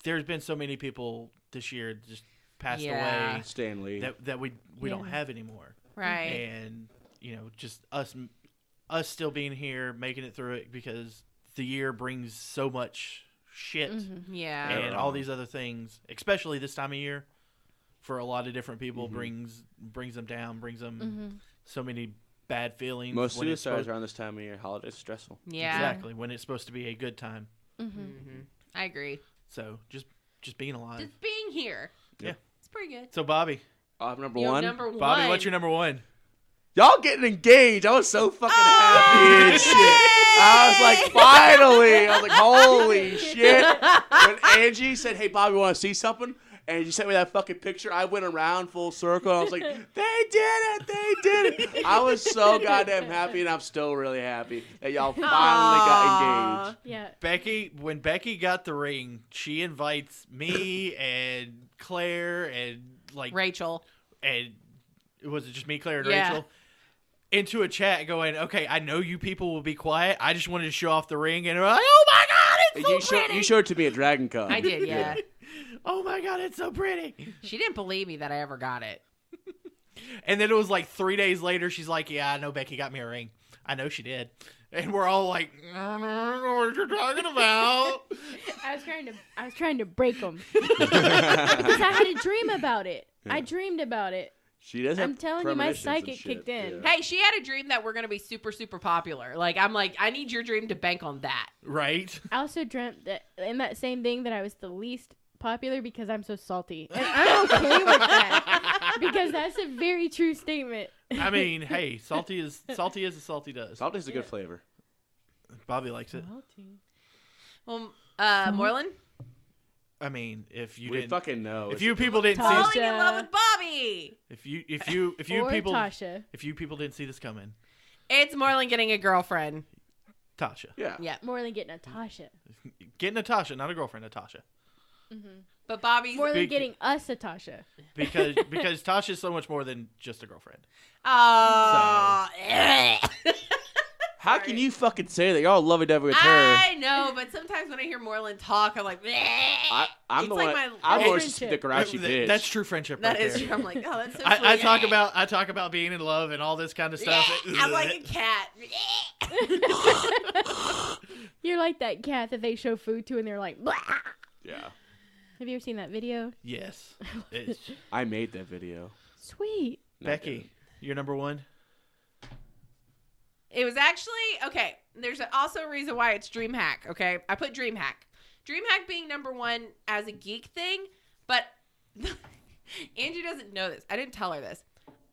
Speaker 3: there's been so many people this year just passed
Speaker 2: Yeah.
Speaker 3: away
Speaker 4: Stanley.
Speaker 3: that we don't
Speaker 1: Yeah.
Speaker 3: have anymore.
Speaker 2: right.
Speaker 3: And just us still being here, making it through it because the year brings so much shit
Speaker 1: Mm-hmm.
Speaker 2: Yeah.
Speaker 3: and all these other things, especially this time of year, for a lot of different people,
Speaker 4: Mm-hmm.
Speaker 3: brings them down, brings them
Speaker 1: Mm-hmm.
Speaker 3: so many bad feelings.
Speaker 4: Most
Speaker 3: when it's
Speaker 4: suicides
Speaker 3: supposed-
Speaker 4: around this time of year. Holidays stressful.
Speaker 2: Yeah.
Speaker 3: Exactly, when it's supposed to be a good time.
Speaker 1: Mm-hmm.
Speaker 2: I agree.
Speaker 3: So just being alive.
Speaker 2: Just being here.
Speaker 3: Yeah.
Speaker 2: It's pretty good.
Speaker 3: So Bobby,
Speaker 4: I have number
Speaker 2: Your
Speaker 4: one.
Speaker 2: number
Speaker 3: Bobby,
Speaker 2: one.
Speaker 3: what's your number 1?
Speaker 4: Y'all getting engaged. I was so fucking
Speaker 2: Oh,
Speaker 4: happy and shit. I was like, finally. I was like, holy shit. When Angie said, hey, Bobby, want to see something? And you sent me that fucking picture. I went around full circle. I was like, they did it. They did it. I was so goddamn happy, and I'm still really happy that y'all finally got engaged.
Speaker 1: Yeah.
Speaker 3: When Becky got the ring, she invites me and Claire and
Speaker 2: Rachel.
Speaker 3: and was it just me, Claire, and
Speaker 2: Yeah.
Speaker 3: Rachel? Into a chat going, okay, I know you people will be quiet. I just wanted to show off the ring. And we're like, oh my God, it's so pretty.
Speaker 4: You showed it to me at Dragon Con.
Speaker 2: I did, yeah.
Speaker 3: Oh my God, it's so pretty.
Speaker 2: She didn't believe me that I ever got it.
Speaker 3: And then it was like 3 days later, she's like, yeah, I know Becky got me a ring. I know she did. And we're all like, I don't know what you're talking about.
Speaker 1: I was trying to break them because I had a dream about it. I dreamed about it.
Speaker 4: She does have
Speaker 1: I'm telling you, my
Speaker 4: premonitions and
Speaker 1: psychic
Speaker 4: shit,
Speaker 1: kicked in.
Speaker 4: yeah.
Speaker 2: Hey, she had a dream that we're going to be super, super popular. I'm like, I need your dream to bank on that.
Speaker 3: Right?
Speaker 1: I also dreamt that in that same thing that I was the least popular because I'm so salty. And I'm okay with that because that's a very true statement.
Speaker 3: I mean, hey, salty is as salty does.
Speaker 4: Salty's a good flavor.
Speaker 3: Bobby likes it.
Speaker 2: Well, Moreland?
Speaker 3: I mean, if you
Speaker 4: We
Speaker 3: didn't,
Speaker 4: fucking know.
Speaker 3: if you people didn't
Speaker 1: Tasha.
Speaker 3: see,
Speaker 2: Falling in love with Bobby.
Speaker 3: if you
Speaker 1: Or
Speaker 3: people,
Speaker 1: Tasha.
Speaker 3: if you people didn't see this coming,
Speaker 2: It's Moreland getting a girlfriend.
Speaker 3: Tasha,
Speaker 4: Yeah.
Speaker 2: Yeah.
Speaker 1: More than getting Natasha.
Speaker 3: get Natasha, not a girlfriend, Natasha,
Speaker 2: But Bobby's...
Speaker 1: More than
Speaker 3: Big-
Speaker 1: getting us a Tasha.
Speaker 3: because Tasha's so much more than just a girlfriend.
Speaker 2: Oh.
Speaker 4: How can you fucking say that? You're all lovey-dovey with her.
Speaker 2: I know, but sometimes when I hear Moreland talk, I'm like,
Speaker 4: I'm
Speaker 2: It's
Speaker 4: the
Speaker 2: like
Speaker 4: one.
Speaker 2: my
Speaker 4: I'm the one
Speaker 1: friendship.
Speaker 4: stick around. She bitch.
Speaker 3: That's true friendship.
Speaker 2: that
Speaker 3: right
Speaker 2: is
Speaker 3: there.
Speaker 2: true. I'm like, oh, that's so
Speaker 3: I
Speaker 2: sweet.
Speaker 3: talk about being in love and all this kind of stuff.
Speaker 2: I'm like a cat.
Speaker 1: You're like that cat that they show food to and they're like, blah.
Speaker 4: Yeah.
Speaker 1: Have you ever seen that video?
Speaker 3: Yes. It's,
Speaker 4: I made that video.
Speaker 1: Sweet.
Speaker 3: Becky, you're number one.
Speaker 2: It was actually, okay, there's also a reason why it's DreamHack, okay? I put DreamHack. DreamHack being number one as a geek thing, but Angie doesn't know this. I didn't tell her this.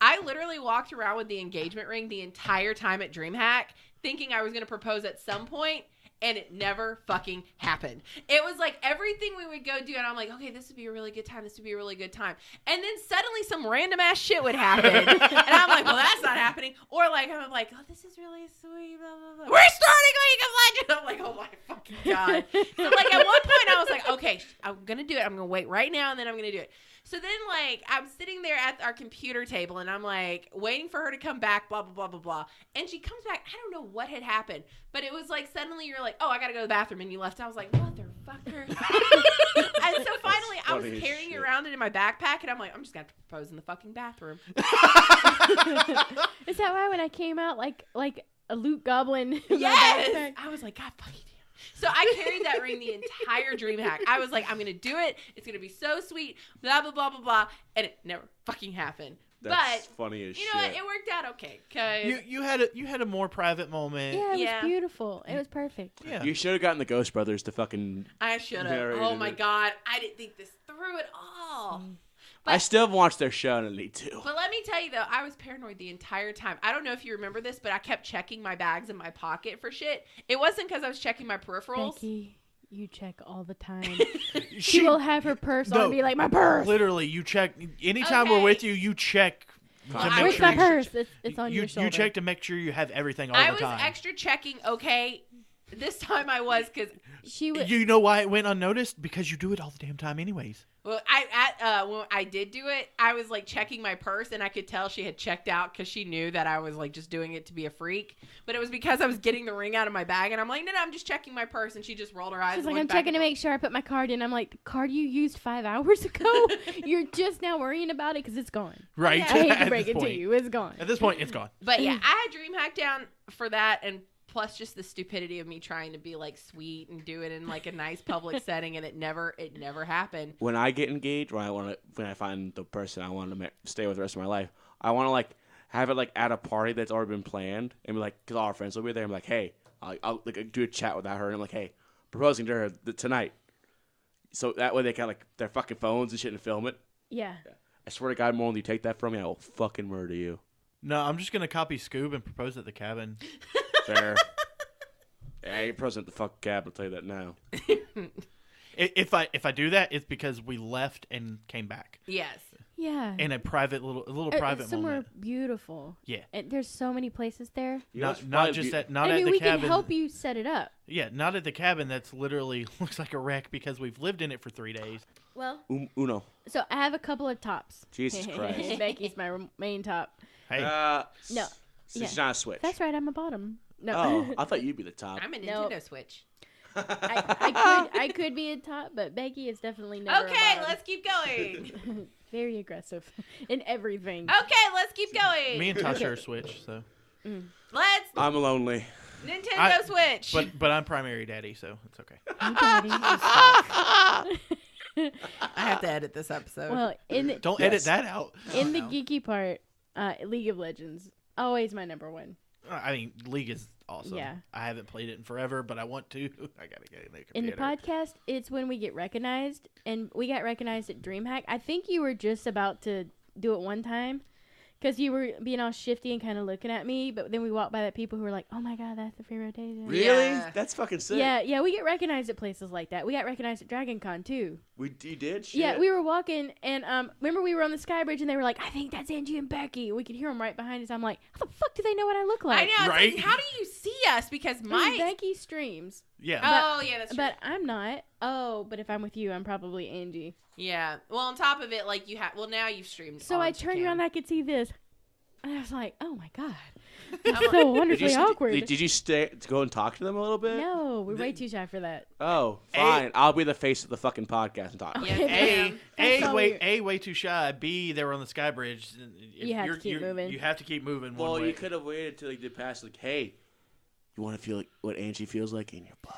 Speaker 2: I literally walked around with the engagement ring the entire time at DreamHack thinking I was going to propose at some point, and it never fucking happened. It was like everything we would go do, and I'm like, okay, this would be a really good time. This would be a really good time. And then suddenly some random ass shit would happen. And I'm like, well, that's not happening. Or like, I'm like, oh, this is really sweet. Blah, blah, blah. We're starting League of Legends. I'm like, oh my fucking God. So like at one point I was like, okay, I'm going to do it. I'm going to wait right now, and then I'm going to do it. So then, like, I'm sitting there at our computer table, and I'm, like, waiting for her to come back, blah, blah, blah, blah, blah. And she comes back. I don't know what had happened. But it was, like, suddenly you're like, oh, I got to go to the bathroom. And you left. I was like, motherfucker. And so finally, I was carrying it around in my backpack, and I'm like, I'm just going to propose in the fucking bathroom.
Speaker 1: Is that why when I came out like a loot goblin? In
Speaker 2: Yes.
Speaker 1: my backpack?
Speaker 2: I was like, God fucking damn. So I carried that ring the entire DreamHack. I was like, I'm going to do it. It's going to be so sweet, blah, blah, blah, blah, blah. And it never fucking happened.
Speaker 4: That's
Speaker 2: but,
Speaker 4: funny as
Speaker 2: you
Speaker 4: shit.
Speaker 2: know what? It worked out okay. Cause
Speaker 3: You had a more private moment.
Speaker 1: Yeah, it
Speaker 2: Yeah.
Speaker 1: was beautiful. It was perfect.
Speaker 3: Yeah.
Speaker 4: You should have gotten the Ghost Brothers to fucking...
Speaker 2: I should have.
Speaker 4: Narrated
Speaker 2: Oh, my
Speaker 4: it.
Speaker 2: God. I didn't think this through at all. But,
Speaker 4: I still haven't watched their show and I need to.
Speaker 2: But let me tell you, though, I was paranoid the entire time. I don't know if you remember this, but I kept checking my bags in my pocket for shit. It wasn't because I was checking my peripherals.
Speaker 1: Becky, you check all the time. She will have her purse on and be like, my purse.
Speaker 3: Literally, you check. Anytime we're
Speaker 2: Okay.
Speaker 3: with you, you check.
Speaker 2: Well,
Speaker 3: to
Speaker 2: I
Speaker 3: make
Speaker 1: Where's
Speaker 3: sure
Speaker 1: my
Speaker 3: you-
Speaker 1: purse? It's on
Speaker 3: you,
Speaker 1: your shoulder.
Speaker 3: you check to make sure you have everything all
Speaker 2: I
Speaker 3: the
Speaker 2: was
Speaker 3: time.
Speaker 2: extra checking, okay. This time I was because...
Speaker 1: She would.
Speaker 3: You know why it went unnoticed? Because you do it all the damn time, anyways.
Speaker 2: Well, when I did do it, I was like checking my purse, and I could tell she had checked out because she knew that I was like just doing it to be a freak. But it was because I was getting the ring out of my bag, and I'm like, no, I'm just checking my purse. And she just rolled her eyes.
Speaker 1: She's
Speaker 2: and
Speaker 1: like, I'm
Speaker 2: went back
Speaker 1: checking to make sure I put my card in. I'm like, the card you used 5 hours ago? You're just now worrying about it because it's gone.
Speaker 3: Right?
Speaker 2: Yeah.
Speaker 1: I hate to
Speaker 3: At
Speaker 1: break
Speaker 3: this
Speaker 1: it to
Speaker 3: point.
Speaker 1: you. It's gone.
Speaker 3: At this point, it's gone.
Speaker 2: But yeah, I had DreamHack down for that, and plus just the stupidity of me trying to be like sweet and do it in like a nice public setting, and it never happened.
Speaker 4: When I get engaged, when I find the person I want to stay with the rest of my life, I want to like have it like at a party that's already been planned, and be like, because all our friends will be there. I'm like, hey, I'll like do a chat without her, and I'm like, hey, proposing to her tonight, so that way they can like their fucking phones and shit and film it.
Speaker 1: Yeah.
Speaker 4: I swear to God, more when you take that from me, I will fucking murder you.
Speaker 3: No, I'm just gonna copy Scoob and propose at the cabin.
Speaker 4: Fair. Yeah, you're present the fucking cab. I'll tell you that now.
Speaker 3: If I do that, it's because we left and came back
Speaker 2: Yes.
Speaker 1: Yeah.
Speaker 3: in a private little
Speaker 1: Or
Speaker 3: private
Speaker 1: somewhere
Speaker 3: moment.
Speaker 1: beautiful.
Speaker 3: Yeah.
Speaker 1: And there's so many places there.
Speaker 4: You know,
Speaker 3: Not just at not
Speaker 1: I
Speaker 3: at
Speaker 1: mean,
Speaker 3: the
Speaker 1: we
Speaker 3: cabin.
Speaker 1: can help you set it up.
Speaker 3: Yeah, not at the cabin. That's literally looks like a wreck because we've lived in it for 3 days.
Speaker 1: Well,
Speaker 4: Uno.
Speaker 1: so I have a couple of tops.
Speaker 4: Jesus Christ.
Speaker 1: Becky's my main top.
Speaker 3: Hey,
Speaker 1: No.
Speaker 4: It's
Speaker 1: Yeah.
Speaker 4: not a Switch.
Speaker 1: That's right. I'm a bottom. No.
Speaker 4: Oh, I thought you'd be the top.
Speaker 2: I'm a
Speaker 1: No.
Speaker 2: Nintendo Switch.
Speaker 1: I could be a top, but Becky is definitely never a
Speaker 2: Okay,
Speaker 1: bottom.
Speaker 2: let's keep going.
Speaker 1: Very aggressive in everything.
Speaker 2: Okay, let's keep going.
Speaker 3: me and Tasha are Switch, so.
Speaker 2: Let's
Speaker 4: I'm lonely.
Speaker 2: Nintendo Switch.
Speaker 3: But I'm primary daddy, so it's okay.
Speaker 1: Hey, Daddy.
Speaker 2: I have to edit this episode.
Speaker 1: Well,
Speaker 3: Don't
Speaker 4: Yes.
Speaker 3: edit that out.
Speaker 1: in the geeky part, League of Legends always my number one.
Speaker 3: I mean, League is awesome.
Speaker 1: Yeah.
Speaker 3: I haven't played it in forever, but I want to. I gotta get a new
Speaker 1: In the
Speaker 3: computer.
Speaker 1: podcast, it's when we get recognized, and we got recognized at DreamHack. I think you were just about to do it one time, because you were being all shifty and kind of looking at me, but then we walked by that people who were like, oh my God, that's the TheFreeRotation.
Speaker 4: Really?
Speaker 2: Yeah.
Speaker 4: That's fucking sick.
Speaker 1: Yeah, we get recognized at places like that. We got recognized at Dragon Con, too.
Speaker 4: You did? Shit.
Speaker 1: Yeah, we were walking, and remember we were on the Sky Bridge, and they were like, I think that's Angie and Becky. We could hear them right behind us. I'm like, how the fuck do they know what I look
Speaker 2: I
Speaker 1: like?
Speaker 2: know. It's
Speaker 3: Right?
Speaker 2: like, how do you see us? Because my.
Speaker 1: Becky streams,
Speaker 3: Yeah.
Speaker 2: Oh, yeah, that's true.
Speaker 1: but I'm not. Oh, but if I'm with you, I'm probably Angie.
Speaker 2: Yeah. Well, on top of it, like you have. Well, now you've streamed.
Speaker 1: So
Speaker 2: all
Speaker 1: I
Speaker 2: that you
Speaker 1: turned
Speaker 2: can.
Speaker 1: around and I could see this. And I was like, oh my God.
Speaker 2: I'm
Speaker 1: It's
Speaker 2: like-
Speaker 1: so
Speaker 4: Did
Speaker 1: wonderfully
Speaker 4: you,
Speaker 1: awkward.
Speaker 4: Did you stay to go and talk to them a little bit?
Speaker 1: No, we're way too shy for that.
Speaker 4: Oh, fine. I'll be the face of the fucking podcast and talk.
Speaker 2: Yeah,
Speaker 3: A,
Speaker 1: That's so weird.
Speaker 3: way too shy. B, they were on the Sky Bridge.
Speaker 1: You have to keep moving.
Speaker 3: You have to keep moving.
Speaker 4: Well,
Speaker 3: one way.
Speaker 4: you could have waited till you did pass. Like, hey, you want to feel like what Angie feels like in your butt?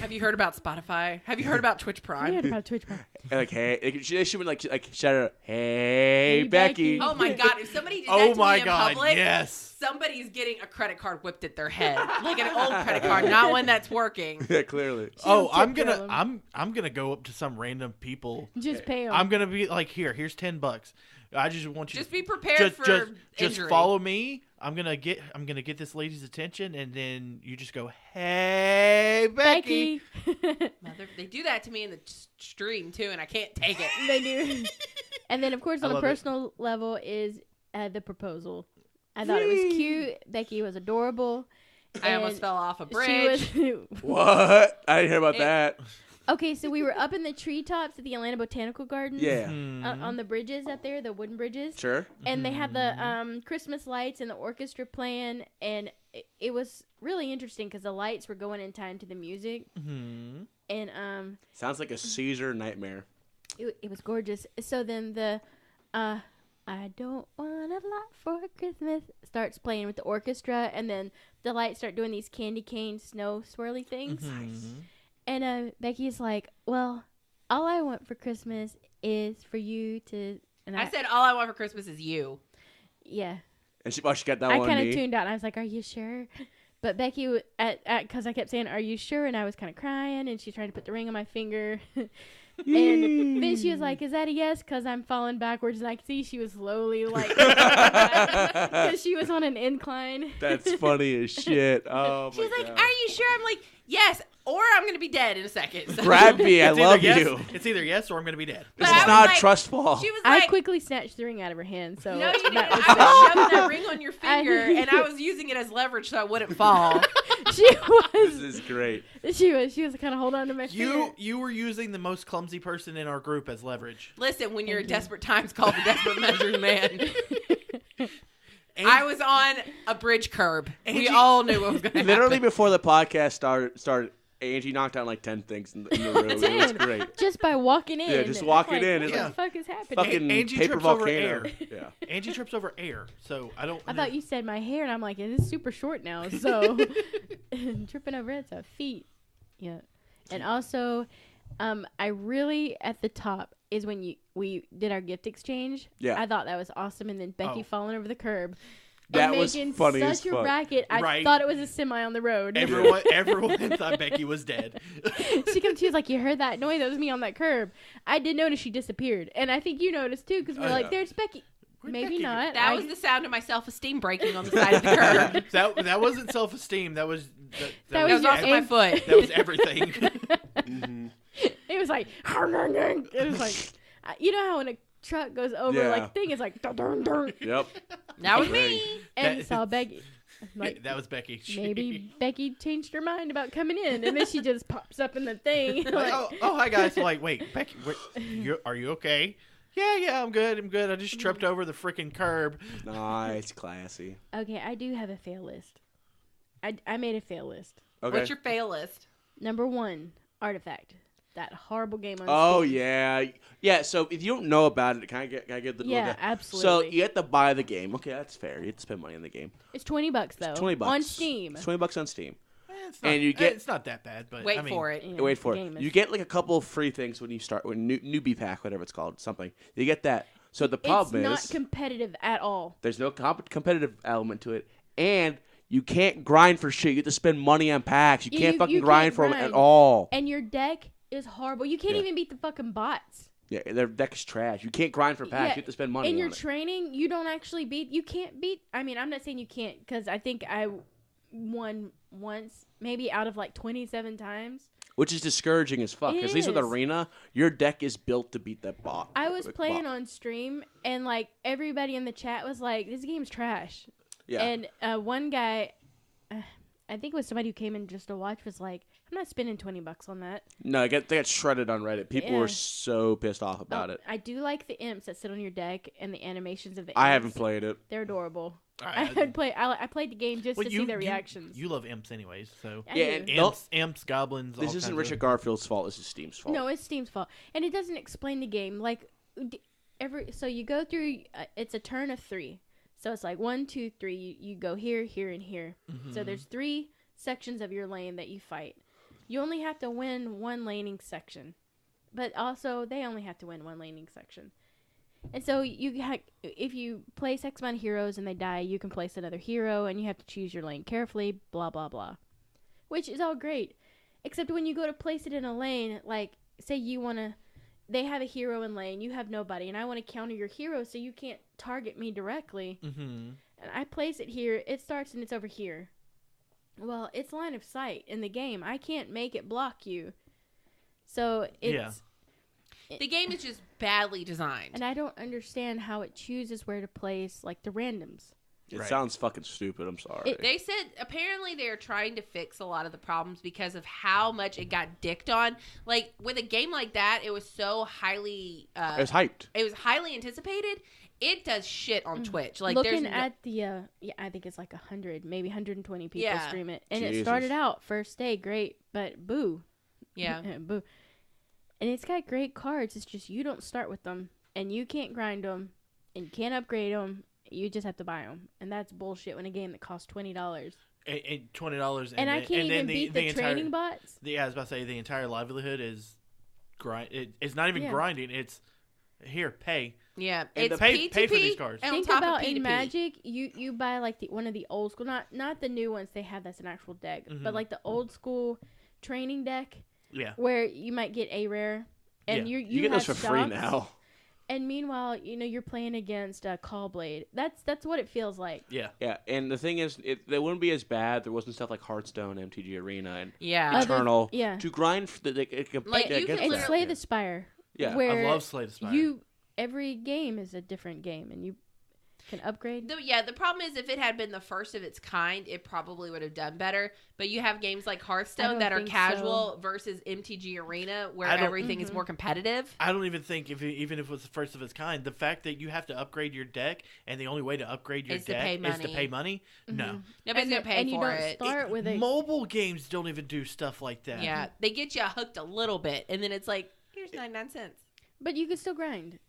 Speaker 2: Have you heard about Spotify? Have you heard about Twitch
Speaker 1: I
Speaker 2: Prime?
Speaker 1: heard about Twitch Prime.
Speaker 4: And like, hey, they should like shout out, hey, Becky.
Speaker 2: Oh my god! If somebody did that
Speaker 3: Oh
Speaker 2: to
Speaker 3: my
Speaker 2: me in
Speaker 3: god,
Speaker 2: public,
Speaker 3: yes.
Speaker 2: somebody's getting a credit card whipped at their head, like an old credit card, not one that's working.
Speaker 4: Yeah, clearly.
Speaker 3: Oh,
Speaker 1: She'll tip drill 'em.
Speaker 3: I'm gonna go up to some random people.
Speaker 1: Just pay them.
Speaker 3: I'm gonna be like, here's $10. I just want you
Speaker 2: Just
Speaker 3: to
Speaker 2: be prepared for
Speaker 3: just
Speaker 2: injury.
Speaker 3: follow me. I'm gonna get this lady's attention, and then you just go, hey, Becky.
Speaker 2: They do that to me in the stream too, and I can't take it.
Speaker 1: They do. And then, of course,
Speaker 3: I
Speaker 1: on a
Speaker 3: love it.
Speaker 1: personal level is the proposal. I thought it was cute. Becky was adorable.
Speaker 2: I almost
Speaker 1: And
Speaker 2: fell off a
Speaker 1: She
Speaker 2: bridge.
Speaker 1: was
Speaker 4: What? I didn't hear about that.
Speaker 1: okay. So we were up in the treetops at the Atlanta Botanical Gardens.
Speaker 4: Yeah.
Speaker 1: On the bridges up there, the wooden bridges.
Speaker 4: Sure.
Speaker 1: And they had the Christmas lights and the orchestra playing, and it was really interesting because the lights were going in time to the music, and
Speaker 4: Sounds like a Caesar nightmare.
Speaker 1: it was gorgeous. So then the I don't want a lot for Christmas starts playing with the orchestra, and then the lights start doing these candy cane snow swirly things. And Becky's like, well, all I want for Christmas is for you to. And
Speaker 2: I said, all I want for Christmas is you.
Speaker 1: yeah.
Speaker 4: And she got that
Speaker 1: I
Speaker 4: one.
Speaker 1: kind
Speaker 4: Me.
Speaker 1: of tuned out. And I was like, "Are you sure?" But Becky, because I kept saying, "Are you sure?" and I was kind of crying, and she tried to put the ring on my finger. And then she was like, "Is that a yes?" Because I'm falling backwards, and I could see she was slowly like, because she was on an incline.
Speaker 4: That's funny as shit. Oh
Speaker 2: She
Speaker 4: my
Speaker 2: was like,
Speaker 4: God.
Speaker 2: are you sure? I'm like, yes, or I'm going to be dead in a second. So.
Speaker 4: Grab me. I
Speaker 3: It's either
Speaker 4: love
Speaker 3: yes,
Speaker 4: you.
Speaker 3: It's either yes or I'm gonna be dead.
Speaker 2: But
Speaker 4: This
Speaker 2: I
Speaker 4: is
Speaker 2: was
Speaker 4: not
Speaker 2: like-
Speaker 4: a trust fall.
Speaker 2: She was
Speaker 1: I
Speaker 2: like,
Speaker 1: quickly snatched the ring out of her hand. So
Speaker 2: no, you didn't.
Speaker 1: that was
Speaker 2: I
Speaker 1: it.
Speaker 2: was shoving that ring on your finger, and I was using it as leverage so I wouldn't fall.
Speaker 1: She
Speaker 4: This
Speaker 1: was.
Speaker 4: is great.
Speaker 1: She was kind of holding on to my finger.
Speaker 3: You were using the most clumsy person in our group as leverage.
Speaker 2: Listen, when you're in
Speaker 1: Thank you.
Speaker 2: desperate times, call the desperate measures man.
Speaker 3: And
Speaker 2: I was on a bridge curb. We
Speaker 3: Angie-
Speaker 2: all knew what was going to happen.
Speaker 4: Literally before the podcast started, Angie knocked down like 10 things in the room. It was
Speaker 1: did.
Speaker 4: great.
Speaker 1: Just by walking in.
Speaker 4: Yeah, just
Speaker 1: It's
Speaker 4: walking
Speaker 1: like,
Speaker 4: in,
Speaker 1: What
Speaker 4: it's
Speaker 1: the
Speaker 3: like-
Speaker 1: fuck is happening?
Speaker 4: Fucking
Speaker 3: Angie
Speaker 4: paper
Speaker 3: trips over
Speaker 4: volcano.
Speaker 3: air.
Speaker 4: Yeah.
Speaker 3: Angie trips over air, so I don't.
Speaker 1: I thought you said my hair, and I'm like, it is super short now, so tripping over it's a feat. Yeah, and also, I really at the top is when we did our gift exchange.
Speaker 4: Yeah.
Speaker 1: I thought that was awesome, and then Becky
Speaker 3: Oh.
Speaker 1: falling over the curb.
Speaker 4: That
Speaker 1: and
Speaker 4: was
Speaker 1: making
Speaker 4: funny
Speaker 1: such
Speaker 4: as
Speaker 1: a
Speaker 4: fuck.
Speaker 1: racket. I
Speaker 3: Right.
Speaker 1: thought it was a semi on the road.
Speaker 3: Everyone thought Becky was dead.
Speaker 1: She was like, "You heard that noise? That was me on that curb." I did notice she disappeared, and I think you noticed too, because we're
Speaker 3: Oh,
Speaker 1: like,
Speaker 3: yeah.
Speaker 1: "There's Becky."
Speaker 3: Where'd
Speaker 1: Maybe
Speaker 3: Becky go?
Speaker 1: not.
Speaker 2: That was the sound of my self-esteem breaking on the side of the curb.
Speaker 3: That wasn't self-esteem. That was
Speaker 1: That
Speaker 2: That
Speaker 1: was
Speaker 2: was
Speaker 1: your
Speaker 2: also my
Speaker 1: aim-
Speaker 2: foot.
Speaker 3: that was everything.
Speaker 1: It was like, it was like, you know how when a truck goes over,
Speaker 4: Yeah.
Speaker 1: like thing is like, dun, dun, dun,
Speaker 4: Yep.
Speaker 2: That was
Speaker 4: Great.
Speaker 2: me.
Speaker 1: and
Speaker 3: That-
Speaker 1: saw Becky. I'm like,
Speaker 3: that was Becky.
Speaker 1: maybe Becky changed her mind about coming in, and then she just pops up in the thing.
Speaker 3: Like,
Speaker 1: like,
Speaker 3: oh, hi guys. Like, wait, Becky, are you okay? Yeah, I'm good. I just tripped over the freaking curb.
Speaker 4: Nice, classy.
Speaker 1: okay, I do have a fail list. I made a fail list.
Speaker 4: Okay.
Speaker 2: What's your fail list?
Speaker 1: Number 1, Artifact. That horrible game on
Speaker 4: Oh
Speaker 1: Steam.
Speaker 4: yeah. So if you don't know about it, can I get the
Speaker 1: Yeah,
Speaker 4: little
Speaker 1: absolutely.
Speaker 4: So you have to buy the game. Okay, that's fair. You have to spend money on the game.
Speaker 1: It's $20 though.
Speaker 4: It's $20
Speaker 1: on Steam.
Speaker 4: It's $20 on Steam.
Speaker 3: It's not,
Speaker 4: And you get-
Speaker 3: it's not that bad, but
Speaker 2: Wait
Speaker 3: I mean,
Speaker 2: for it.
Speaker 1: Yeah,
Speaker 4: Wait for
Speaker 1: the
Speaker 4: it.
Speaker 1: game is-
Speaker 4: You get like a couple of free things when you start when newbie pack, whatever it's called, something. You get that. So the
Speaker 1: It's
Speaker 4: problem
Speaker 1: not
Speaker 4: is
Speaker 1: competitive at all.
Speaker 4: there's no competitive element to it, and you can't grind for shit. You have to spend money on packs. You can't fucking
Speaker 1: you
Speaker 4: grind
Speaker 1: can't
Speaker 4: for them
Speaker 1: grind.
Speaker 4: at all.
Speaker 1: And your deck is horrible. You can't
Speaker 4: Yeah.
Speaker 1: even beat the fucking bots.
Speaker 4: Yeah, their deck is trash. You can't grind for packs.
Speaker 1: Yeah,
Speaker 4: You have to spend money
Speaker 1: In
Speaker 4: on
Speaker 1: your
Speaker 4: it.
Speaker 1: training, you don't actually beat. You can't beat. I mean, I'm not saying you can't, because I think I won once, maybe out of like 27 times.
Speaker 4: Which is discouraging as fuck.
Speaker 1: It
Speaker 4: Because at least with
Speaker 1: is.
Speaker 4: Arena, your deck is built to beat that bot.
Speaker 1: I was
Speaker 4: the
Speaker 1: playing
Speaker 4: bot.
Speaker 1: on stream, and like everybody in the chat was like, "This game's trash."
Speaker 4: Yeah.
Speaker 1: And one guy, I think it was somebody who came in just to watch, was like, "I'm not spending $20 on that."
Speaker 4: No, they got shredded on Reddit. People
Speaker 1: Yeah.
Speaker 4: were so pissed off about it.
Speaker 1: I do like the imps that sit on your deck and the animations of the.
Speaker 4: I
Speaker 1: imps.
Speaker 4: haven't played it.
Speaker 1: They're adorable.
Speaker 3: I-
Speaker 1: I played the game just to see their reactions.
Speaker 3: You love imps anyways, so
Speaker 1: I
Speaker 4: Yeah,
Speaker 1: do.
Speaker 4: and-
Speaker 3: imps, goblins.
Speaker 4: This
Speaker 3: all
Speaker 4: isn't
Speaker 3: kinds
Speaker 4: Richard
Speaker 3: of-
Speaker 4: Garfield's fault. This is Steam's fault.
Speaker 1: No, it's Steam's fault, and it doesn't explain the game. Like so you go through. It's a turn of 3, so it's like 1, 2, 3. You go here, here, and here.
Speaker 3: Mm-hmm.
Speaker 1: So there's 3 sections of your lane that you fight, You only have to win one laning section. But also, they only have to win one laning section. And so, if you place X amount of heroes and they die, you can place another hero, and you have to choose your lane carefully, blah, blah, blah. Which is all great. Except when you go to place it in a lane, like, say they have a hero in lane, you have nobody, and I want to counter your hero so you can't target me directly.
Speaker 3: Mm-hmm.
Speaker 1: And I place it here, it starts and it's over here. Well, it's line of sight in the game. I can't make it block you. So it's...
Speaker 2: The game is just badly designed.
Speaker 1: And I don't understand how it chooses where to place, like, the randoms.
Speaker 4: It
Speaker 3: Right.
Speaker 4: sounds fucking stupid. I'm sorry.
Speaker 2: They said apparently they're trying to fix a lot of the problems because of how much it got dicked on. Like, with a game like that, it was so highly...
Speaker 4: it was hyped.
Speaker 2: It was highly anticipated. It does shit on Twitch. Like,
Speaker 1: Looking
Speaker 2: there's
Speaker 1: at the, I think it's like 100, maybe 120 people
Speaker 2: Yeah.
Speaker 1: stream it. And
Speaker 4: Jesus.
Speaker 1: it started out first day great, but boo.
Speaker 2: Yeah.
Speaker 1: Boo. And it's got great cards. It's just you don't start with them, and you can't grind them, and you can't upgrade them. You just have to buy them, and that's bullshit when a game that costs $20.
Speaker 3: And $20,
Speaker 1: And I can't even beat the training bots.
Speaker 3: I was about to say the entire livelihood is grind. It's not even grinding. It's here, pay.
Speaker 2: Yeah.
Speaker 4: And
Speaker 2: It's
Speaker 3: pay
Speaker 2: P2P
Speaker 3: for these cards.
Speaker 2: and
Speaker 1: Think
Speaker 2: on top
Speaker 1: about
Speaker 2: of P2P.
Speaker 1: in Magic, you buy like one of the old school, not the new ones they have that's an actual deck, but like the old school training deck.
Speaker 3: Yeah.
Speaker 1: Where you might get a rare, and
Speaker 3: Yeah.
Speaker 4: You get those for
Speaker 1: have
Speaker 4: free
Speaker 1: stocks,
Speaker 4: now.
Speaker 1: And meanwhile, you're playing against Callblade. That's what it feels like.
Speaker 3: Yeah.
Speaker 4: Yeah, and the thing is, they wouldn't be as bad. There wasn't stuff like Hearthstone, MTG Arena, and
Speaker 2: Yeah.
Speaker 4: Eternal.
Speaker 1: yeah.
Speaker 4: To grind for
Speaker 2: Like, you can
Speaker 1: And
Speaker 2: literally-
Speaker 1: Slay the Spire.
Speaker 4: Yeah.
Speaker 1: Where
Speaker 3: I love Slay the Spire.
Speaker 1: every game is a different game, and you can upgrade.
Speaker 2: The problem is if it had been the first of its kind, it probably would have done better. But you have games like
Speaker 1: I
Speaker 2: Hearthstone
Speaker 1: don't
Speaker 2: that are
Speaker 1: think
Speaker 2: casual versus MTG Arena where
Speaker 3: I don't-
Speaker 2: everything is more competitive.
Speaker 3: I don't even think even if it was the first of its kind, the fact that you have to upgrade your deck and the only way to upgrade your
Speaker 2: Is to
Speaker 3: deck
Speaker 2: pay
Speaker 3: is to
Speaker 2: money.
Speaker 3: pay money. No,
Speaker 2: Nobody's going to pay
Speaker 1: and you
Speaker 2: for
Speaker 1: don't
Speaker 2: it.
Speaker 1: start with a
Speaker 3: mobile games don't even do stuff like that.
Speaker 2: Yeah. They get you hooked a little bit, and then it's like, here's 99 cents.
Speaker 1: but you could still grind.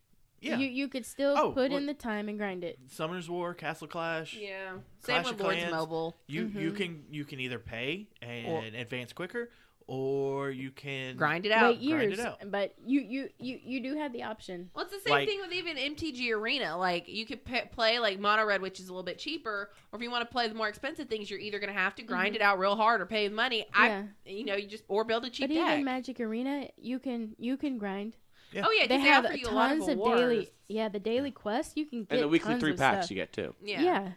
Speaker 3: Yeah.
Speaker 1: You could still
Speaker 3: Oh,
Speaker 1: put
Speaker 3: well-
Speaker 1: in the time and grind it.
Speaker 3: Summoners War, Castle Clash.
Speaker 2: Yeah.
Speaker 3: Clash
Speaker 2: Same
Speaker 3: of
Speaker 2: with Lords
Speaker 3: Clans.
Speaker 2: Mobile.
Speaker 3: You can either pay and advance quicker, or you can
Speaker 2: Grind it out.
Speaker 1: Wait years,
Speaker 3: it out.
Speaker 1: but you do have the option.
Speaker 2: Well, it's the same
Speaker 3: Like-
Speaker 2: thing with even MTG Arena. Like, you could play, like, Mono Red, which is a little bit cheaper. Or if you want to play the more expensive things, you're either going to have to grind it out real hard or pay money.
Speaker 1: Yeah.
Speaker 2: Or build a cheap
Speaker 1: But
Speaker 2: deck.
Speaker 1: even Magic Arena, you can grind.
Speaker 3: Yeah.
Speaker 2: Oh, yeah,
Speaker 1: They
Speaker 2: 'cause
Speaker 1: have
Speaker 2: offer you a lot
Speaker 1: tons
Speaker 2: of
Speaker 1: of
Speaker 2: awards.
Speaker 1: the daily quests. You can get
Speaker 4: And the weekly
Speaker 1: tons
Speaker 4: 3
Speaker 1: of
Speaker 4: packs
Speaker 1: stuff.
Speaker 4: you get too.
Speaker 2: Yeah.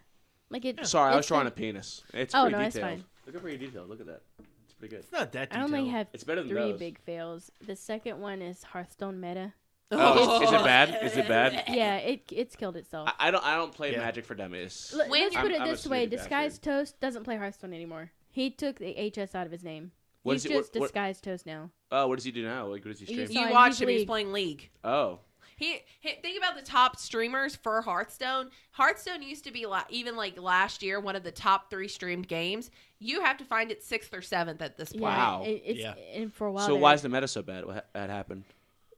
Speaker 1: Like it.
Speaker 4: Sorry, I was
Speaker 1: it's
Speaker 4: drawing
Speaker 1: like-
Speaker 4: a penis. It's
Speaker 1: Oh,
Speaker 4: pretty
Speaker 1: no, it's
Speaker 4: detailed.
Speaker 1: fine.
Speaker 4: Look at pretty detailed. Look at that. It's pretty good.
Speaker 3: It's not that
Speaker 1: I
Speaker 3: detailed.
Speaker 1: only have
Speaker 4: It's better than
Speaker 1: 3
Speaker 4: those.
Speaker 1: big fails. The second one is Hearthstone meta.
Speaker 4: Oh, is it bad? Is it bad?
Speaker 1: Yeah, it's killed itself.
Speaker 4: I don't play
Speaker 3: Yeah.
Speaker 4: Magic for dummies.
Speaker 1: Let's
Speaker 2: When
Speaker 1: put it
Speaker 4: I'm a
Speaker 1: this way:
Speaker 4: snooty
Speaker 1: Disguised Toast doesn't play Hearthstone anymore. He took the HS out of his name.
Speaker 4: What
Speaker 1: He's
Speaker 4: is it-
Speaker 1: just
Speaker 4: what-
Speaker 1: Disguised Toast now.
Speaker 4: Oh, what does he do now? Like, what does he
Speaker 1: You
Speaker 4: stream?
Speaker 1: saw-
Speaker 2: You watched
Speaker 1: he's
Speaker 2: him. He's
Speaker 1: League.
Speaker 2: playing League.
Speaker 4: Oh,
Speaker 2: He think about the top streamers for Hearthstone. Hearthstone used to be even like last year one of the top 3 streamed games. You have to find it 6th or 7th at this point.
Speaker 4: Wow.
Speaker 1: It's
Speaker 3: Yeah.
Speaker 1: and for a while.
Speaker 4: so
Speaker 1: there-
Speaker 4: why is the meta so bad? What had happened?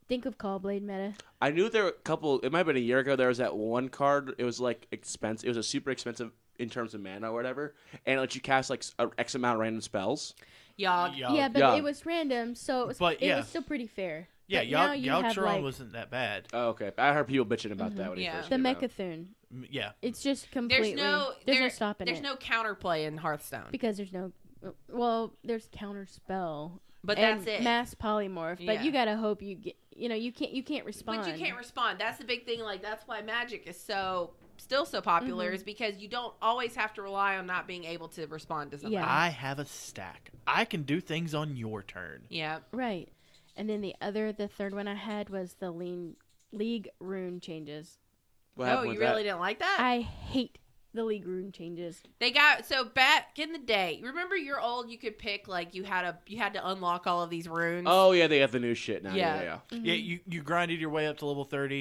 Speaker 1: think of Callblade meta?
Speaker 4: I knew there were a couple. It might have been a year ago. There was that one card. It was like expensive. It was a super expensive in terms of mana or whatever, and it lets you cast like a X amount of random spells.
Speaker 2: Yogg.
Speaker 1: Yeah, but
Speaker 4: Yeah.
Speaker 1: it was random, so it was,
Speaker 3: But, yeah.
Speaker 1: still pretty fair.
Speaker 3: Yeah,
Speaker 1: But now you have,
Speaker 3: Yogg
Speaker 1: like,
Speaker 3: wasn't that bad.
Speaker 4: Oh, okay. I heard people bitching about that when he
Speaker 2: Yeah.
Speaker 4: first
Speaker 1: the
Speaker 4: came out.
Speaker 1: Mechathune.
Speaker 3: Yeah.
Speaker 1: It's just completely. There's no stopping
Speaker 2: There's
Speaker 1: it
Speaker 2: no counterplay in Hearthstone.
Speaker 1: because there's no. Well, there's counter spell,
Speaker 2: But
Speaker 1: and
Speaker 2: that's it.
Speaker 1: mass polymorph. But
Speaker 2: Yeah.
Speaker 1: you gotta hope you get. You can't respond.
Speaker 2: But you can't respond. That's the big thing. Like, that's why Magic is still so popular, is because you don't always have to rely on not being able to respond to something.
Speaker 1: Yeah.
Speaker 3: I have a stack. I can do things on your turn.
Speaker 2: Yeah.
Speaker 1: Right. And then the third one I had was the league rune changes.
Speaker 4: What
Speaker 2: Oh,
Speaker 4: happened
Speaker 2: you
Speaker 4: with
Speaker 2: really
Speaker 4: that?
Speaker 2: didn't like that?
Speaker 1: I hate the league rune changes.
Speaker 2: They got so back in the day. Remember, you're old. You could pick like you had to unlock all of these runes.
Speaker 4: Oh yeah, they have the new shit now.
Speaker 2: Yeah.
Speaker 4: Yeah.
Speaker 3: Yeah, you grinded your way up to level 30.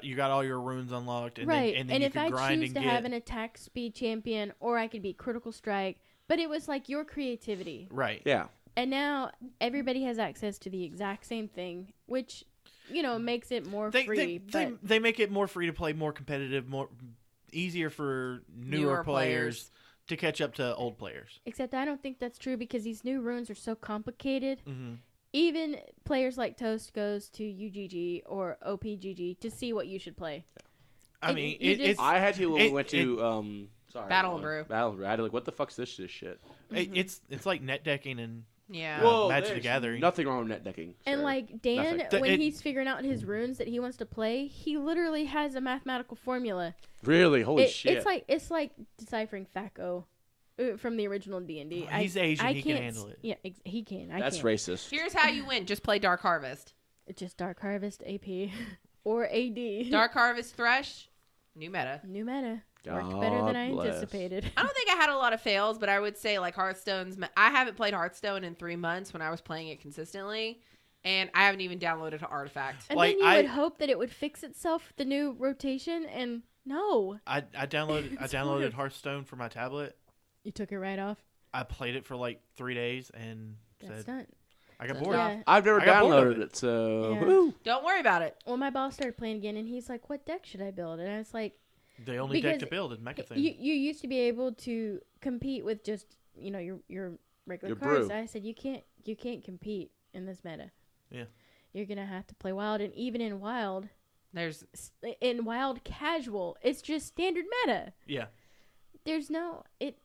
Speaker 3: You got all your runes unlocked, and
Speaker 1: Right.
Speaker 3: then, and then you
Speaker 1: if
Speaker 3: could
Speaker 1: I
Speaker 3: grind
Speaker 1: choose
Speaker 3: and
Speaker 1: to
Speaker 3: get.
Speaker 1: have an attack speed champion, or I could be critical strike, but it was like your creativity.
Speaker 3: Right.
Speaker 4: Yeah.
Speaker 1: And now everybody has access to the exact same thing, which makes it more free.
Speaker 3: They make it more free to play, more competitive, more easier for newer
Speaker 2: Newer
Speaker 3: players
Speaker 2: players.
Speaker 3: to catch up to old players.
Speaker 1: Except I don't think that's true because these new runes are so complicated.
Speaker 3: Mm-hmm.
Speaker 1: Even players like Toast goes to UGG or OPGG to see what you should play.
Speaker 3: I mean,
Speaker 1: you
Speaker 3: it's
Speaker 4: I had to when we went to
Speaker 2: Battle and Brew.
Speaker 4: Battle and Brew. I had to what the fuck's this shit?
Speaker 3: it's like net decking and
Speaker 2: Yeah.
Speaker 3: Magic the
Speaker 4: there's
Speaker 3: Gathering.
Speaker 4: Nothing wrong with net decking.
Speaker 1: And
Speaker 4: sir.
Speaker 1: like Dan,
Speaker 4: Nothing.
Speaker 1: when he's figuring out his runes that he wants to play, he literally has a mathematical formula.
Speaker 4: Really, holy shit!
Speaker 1: It's like deciphering FACO from the original D&D.
Speaker 3: He's Asian. He can handle it.
Speaker 1: Yeah, he can.
Speaker 4: That's
Speaker 1: can't.
Speaker 4: racist.
Speaker 2: Here's how you win. Just play Dark Harvest.
Speaker 1: It's just Dark Harvest AP or AD.
Speaker 2: Dark Harvest Thresh. New meta.
Speaker 1: New meta. Worked
Speaker 4: God
Speaker 1: better than I
Speaker 4: bless.
Speaker 1: anticipated.
Speaker 2: I don't think I had a lot of fails, but I would say like Hearthstone's. I haven't played Hearthstone in 3 months when I was playing it consistently, and I haven't even downloaded an Artifact.
Speaker 1: And
Speaker 3: Like,
Speaker 1: then you
Speaker 3: I-
Speaker 1: would hope that it would fix itself with the new rotation, and no.
Speaker 3: I downloaded
Speaker 1: It's
Speaker 3: downloaded
Speaker 1: hard.
Speaker 3: Hearthstone for my tablet.
Speaker 1: You took it right off.
Speaker 3: I played it for like 3 days and
Speaker 1: That's
Speaker 3: said
Speaker 1: not.
Speaker 3: I got
Speaker 2: That's
Speaker 3: bored.
Speaker 2: rough.
Speaker 1: Yeah.
Speaker 4: I've never
Speaker 3: I got bored of
Speaker 4: downloaded it, so
Speaker 1: Yeah.
Speaker 4: woo.
Speaker 2: Don't worry about it.
Speaker 1: Well, my boss started playing again, and he's like, "What deck should I build?" And I was like,
Speaker 3: The only deck
Speaker 1: Because
Speaker 3: to build is Mechathon.
Speaker 1: You used to be able to compete with just your regular
Speaker 4: Your
Speaker 1: cards.
Speaker 4: brew.
Speaker 1: I said you can't compete in this meta.
Speaker 3: Yeah.
Speaker 1: You're gonna have to play wild, and even in wild casual, it's just standard meta.
Speaker 3: Yeah.
Speaker 1: There's no it.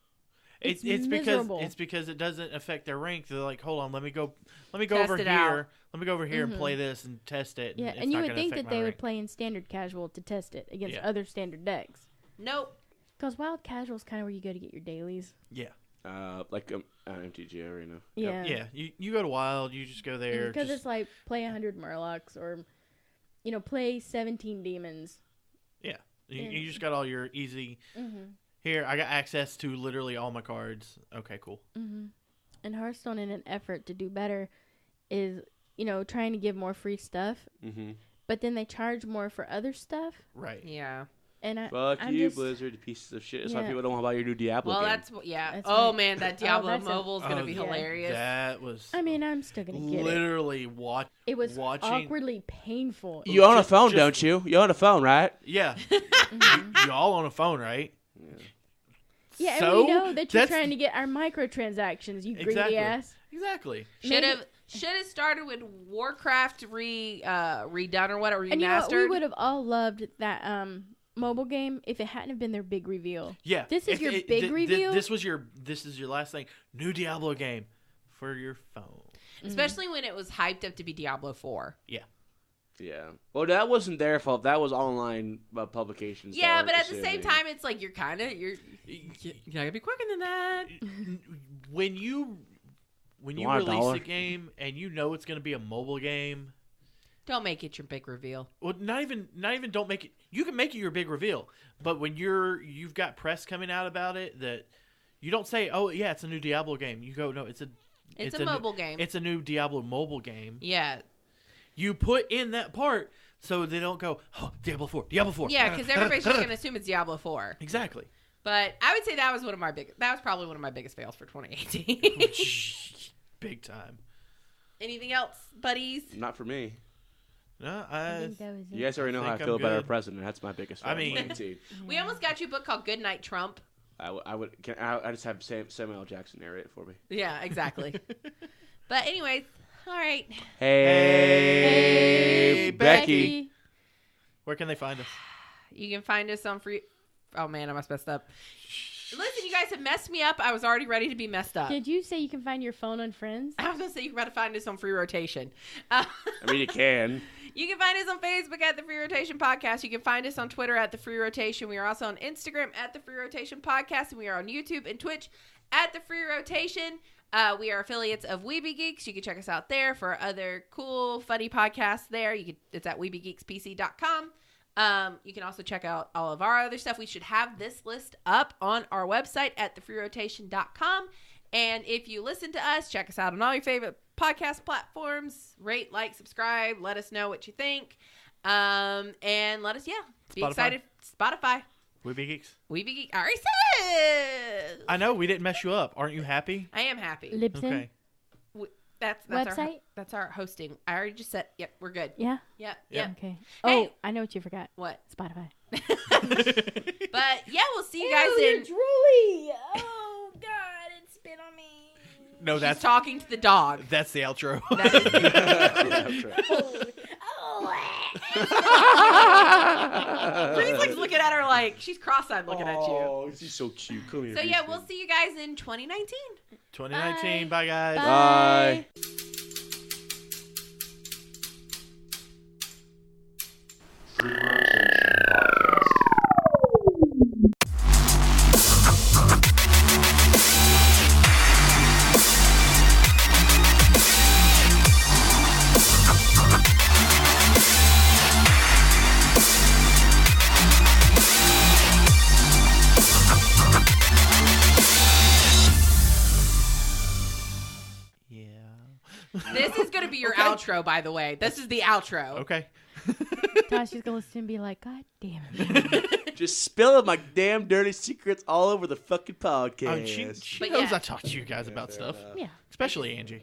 Speaker 3: It's
Speaker 1: miserable.
Speaker 3: because it doesn't affect their rank. They're like, hold on, let me go
Speaker 2: Test
Speaker 3: over
Speaker 2: it
Speaker 3: here.
Speaker 2: out.
Speaker 3: Let me go over here and
Speaker 1: Mhm.
Speaker 3: play this and test it.
Speaker 1: Yeah,
Speaker 3: it's
Speaker 1: and you
Speaker 3: not
Speaker 1: would
Speaker 3: gonna
Speaker 1: think
Speaker 3: affect
Speaker 1: that
Speaker 3: my
Speaker 1: they would
Speaker 3: rank.
Speaker 1: play in standard casual to test it against
Speaker 3: Yeah.
Speaker 1: other standard decks.
Speaker 2: Nope.
Speaker 1: Because wild casual is kind of where you go to get your dailies.
Speaker 3: Yeah.
Speaker 4: Like MTG arena.
Speaker 1: Yeah.
Speaker 3: Yeah. You go to Wild. You just go there.
Speaker 1: Because
Speaker 3: just-
Speaker 1: it's like play 100 Murlocs or, play 17 demons.
Speaker 3: you just got all your easy.
Speaker 1: Mm-hmm.
Speaker 3: Here, I got access to literally all my cards. Okay, cool.
Speaker 1: Mm-hmm. And Hearthstone, in an effort to do better, is trying to give more free stuff,
Speaker 4: Mm-hmm.
Speaker 1: but then they charge more for other stuff.
Speaker 3: Right.
Speaker 2: Yeah.
Speaker 1: And
Speaker 4: Fuck
Speaker 1: I'm
Speaker 4: you,
Speaker 1: just,
Speaker 4: Blizzard, you pieces of shit. That's why
Speaker 1: Yeah.
Speaker 4: people don't want to buy your new Diablo
Speaker 2: Well,
Speaker 4: game.
Speaker 2: that's
Speaker 1: That's
Speaker 2: oh
Speaker 1: right.
Speaker 2: man, that Diablo
Speaker 1: that's a-
Speaker 2: mobile is gonna
Speaker 3: Oh,
Speaker 2: be
Speaker 3: yeah.
Speaker 2: hilarious.
Speaker 3: That was.
Speaker 1: I mean, I'm still gonna get it.
Speaker 3: literally
Speaker 1: It was
Speaker 3: watching-
Speaker 1: awkwardly painful.
Speaker 4: You own a
Speaker 3: Just-
Speaker 4: phone,
Speaker 3: just-
Speaker 4: don't you? You own a phone, right?
Speaker 3: Yeah.
Speaker 1: Mhm.
Speaker 3: You all on a phone, right?
Speaker 1: Yeah, and
Speaker 3: So,
Speaker 1: we know that you're
Speaker 3: that's-
Speaker 1: trying to get our microtransactions, you greedy
Speaker 3: Exactly.
Speaker 1: ass.
Speaker 3: Exactly.
Speaker 2: Should have started with Warcraft redone or whatever, remastered.
Speaker 1: And you know what? We would have all loved that mobile game if it hadn't have been their big reveal.
Speaker 3: Yeah.
Speaker 1: This is your big reveal?
Speaker 3: This is your last thing. New Diablo game for your phone.
Speaker 2: Especially when it was hyped up to be Diablo 4.
Speaker 4: Yeah. Well, that wasn't their fault. That was online publications.
Speaker 2: Yeah,
Speaker 4: that
Speaker 2: but
Speaker 4: were
Speaker 2: at the same
Speaker 4: assuming.
Speaker 2: time, it's like you're not gonna be quicker than that.
Speaker 3: When you
Speaker 4: Want a
Speaker 3: release
Speaker 4: dollar?
Speaker 3: a game and you know it's going to be a mobile game,
Speaker 2: Don't make it your big reveal.
Speaker 3: well, not even don't make it. You can make it your big reveal, but when you've got press coming out about it, that you don't say, "Oh yeah, it's a new Diablo game." You go, "No, it's a
Speaker 2: Mobile game.
Speaker 3: It's a new Diablo mobile game."
Speaker 2: Yeah,
Speaker 3: You put in that part so they don't go, "Oh, Diablo 4, Diablo 4."
Speaker 2: yeah, because everybody's just gonna assume it's Diablo 4.
Speaker 3: Exactly.
Speaker 2: But I would say that was probably one of my biggest fails for 2018.
Speaker 3: Big time.
Speaker 2: Anything else, buddies?
Speaker 4: Not for me.
Speaker 3: No,
Speaker 1: I think that was it.
Speaker 4: You guys already know how I
Speaker 3: think
Speaker 4: feel
Speaker 3: I'm
Speaker 4: about our
Speaker 3: good.
Speaker 4: president. That's my biggest fail.
Speaker 3: I mean-
Speaker 4: 2018.
Speaker 2: We almost got you a book called Goodnight Trump.
Speaker 4: I just have Samuel L. Jackson narrate it for me.
Speaker 2: Yeah, exactly. But anyways, all right.
Speaker 4: Hey, Becky.
Speaker 3: Where can they find us?
Speaker 2: You can find us on free. Oh man, I must messed up. Listen, you guys have messed me up. I was already ready to be messed up.
Speaker 1: Did you say you can find your phone on Friends?
Speaker 2: I was gonna say you can find us on Free Rotation.
Speaker 4: I mean, you can.
Speaker 2: You can find us on Facebook at The Free Rotation Podcast. You can find us on Twitter at The Free Rotation. We are also on Instagram at The Free Rotation Podcast. And we are on YouTube and Twitch at The Free Rotation. We are affiliates of Weepy Geeks. You can check us out there for other cool, funny podcasts there. It's at weepygeekspc.com. You can also check out all of our other stuff. We should have this list up on our website at TheFreeRotation.com. And if you listen to us, check us out on all your favorite podcast platforms. Rate, like, subscribe. Let us know what you think. And let us, be
Speaker 3: Spotify.
Speaker 2: excited. Spotify.
Speaker 3: Weepy Geeks.
Speaker 2: Weepy Geek. I already said it.
Speaker 3: I know we didn't mess you up. Aren't you happy?
Speaker 2: I am happy.
Speaker 1: Lipson?
Speaker 3: Okay.
Speaker 2: That's
Speaker 1: website?
Speaker 2: That's our hosting. I already just said. Yep, we're good.
Speaker 1: Yeah.
Speaker 2: Yep.
Speaker 1: Okay.
Speaker 2: Hey.
Speaker 1: Oh, I know what you forgot.
Speaker 2: What?
Speaker 1: Spotify.
Speaker 2: But yeah, we'll see you guys in.
Speaker 1: drooly. Oh God, it spit on me.
Speaker 3: No,
Speaker 2: She's
Speaker 3: that's
Speaker 2: talking to the dog.
Speaker 3: that's the outro.
Speaker 2: That is Bree's like looking at her like she's cross-eyed looking at you.
Speaker 4: Oh, she's so cute. Come here.
Speaker 2: So yeah, we'll see you guys in 2019.
Speaker 3: 2019. Bye, guys.
Speaker 4: Bye.
Speaker 3: Yeah.
Speaker 2: This is gonna be your outro, by the way. This is the outro.
Speaker 3: Okay.
Speaker 1: Tasha's gonna listen and be like, God damn it.
Speaker 4: Just spilling my damn dirty secrets all over the fucking podcast.
Speaker 3: She
Speaker 2: But
Speaker 3: knows
Speaker 2: yeah.
Speaker 3: I talk to you guys about
Speaker 4: fair
Speaker 3: stuff,
Speaker 4: enough.
Speaker 1: Yeah.
Speaker 3: especially Angie.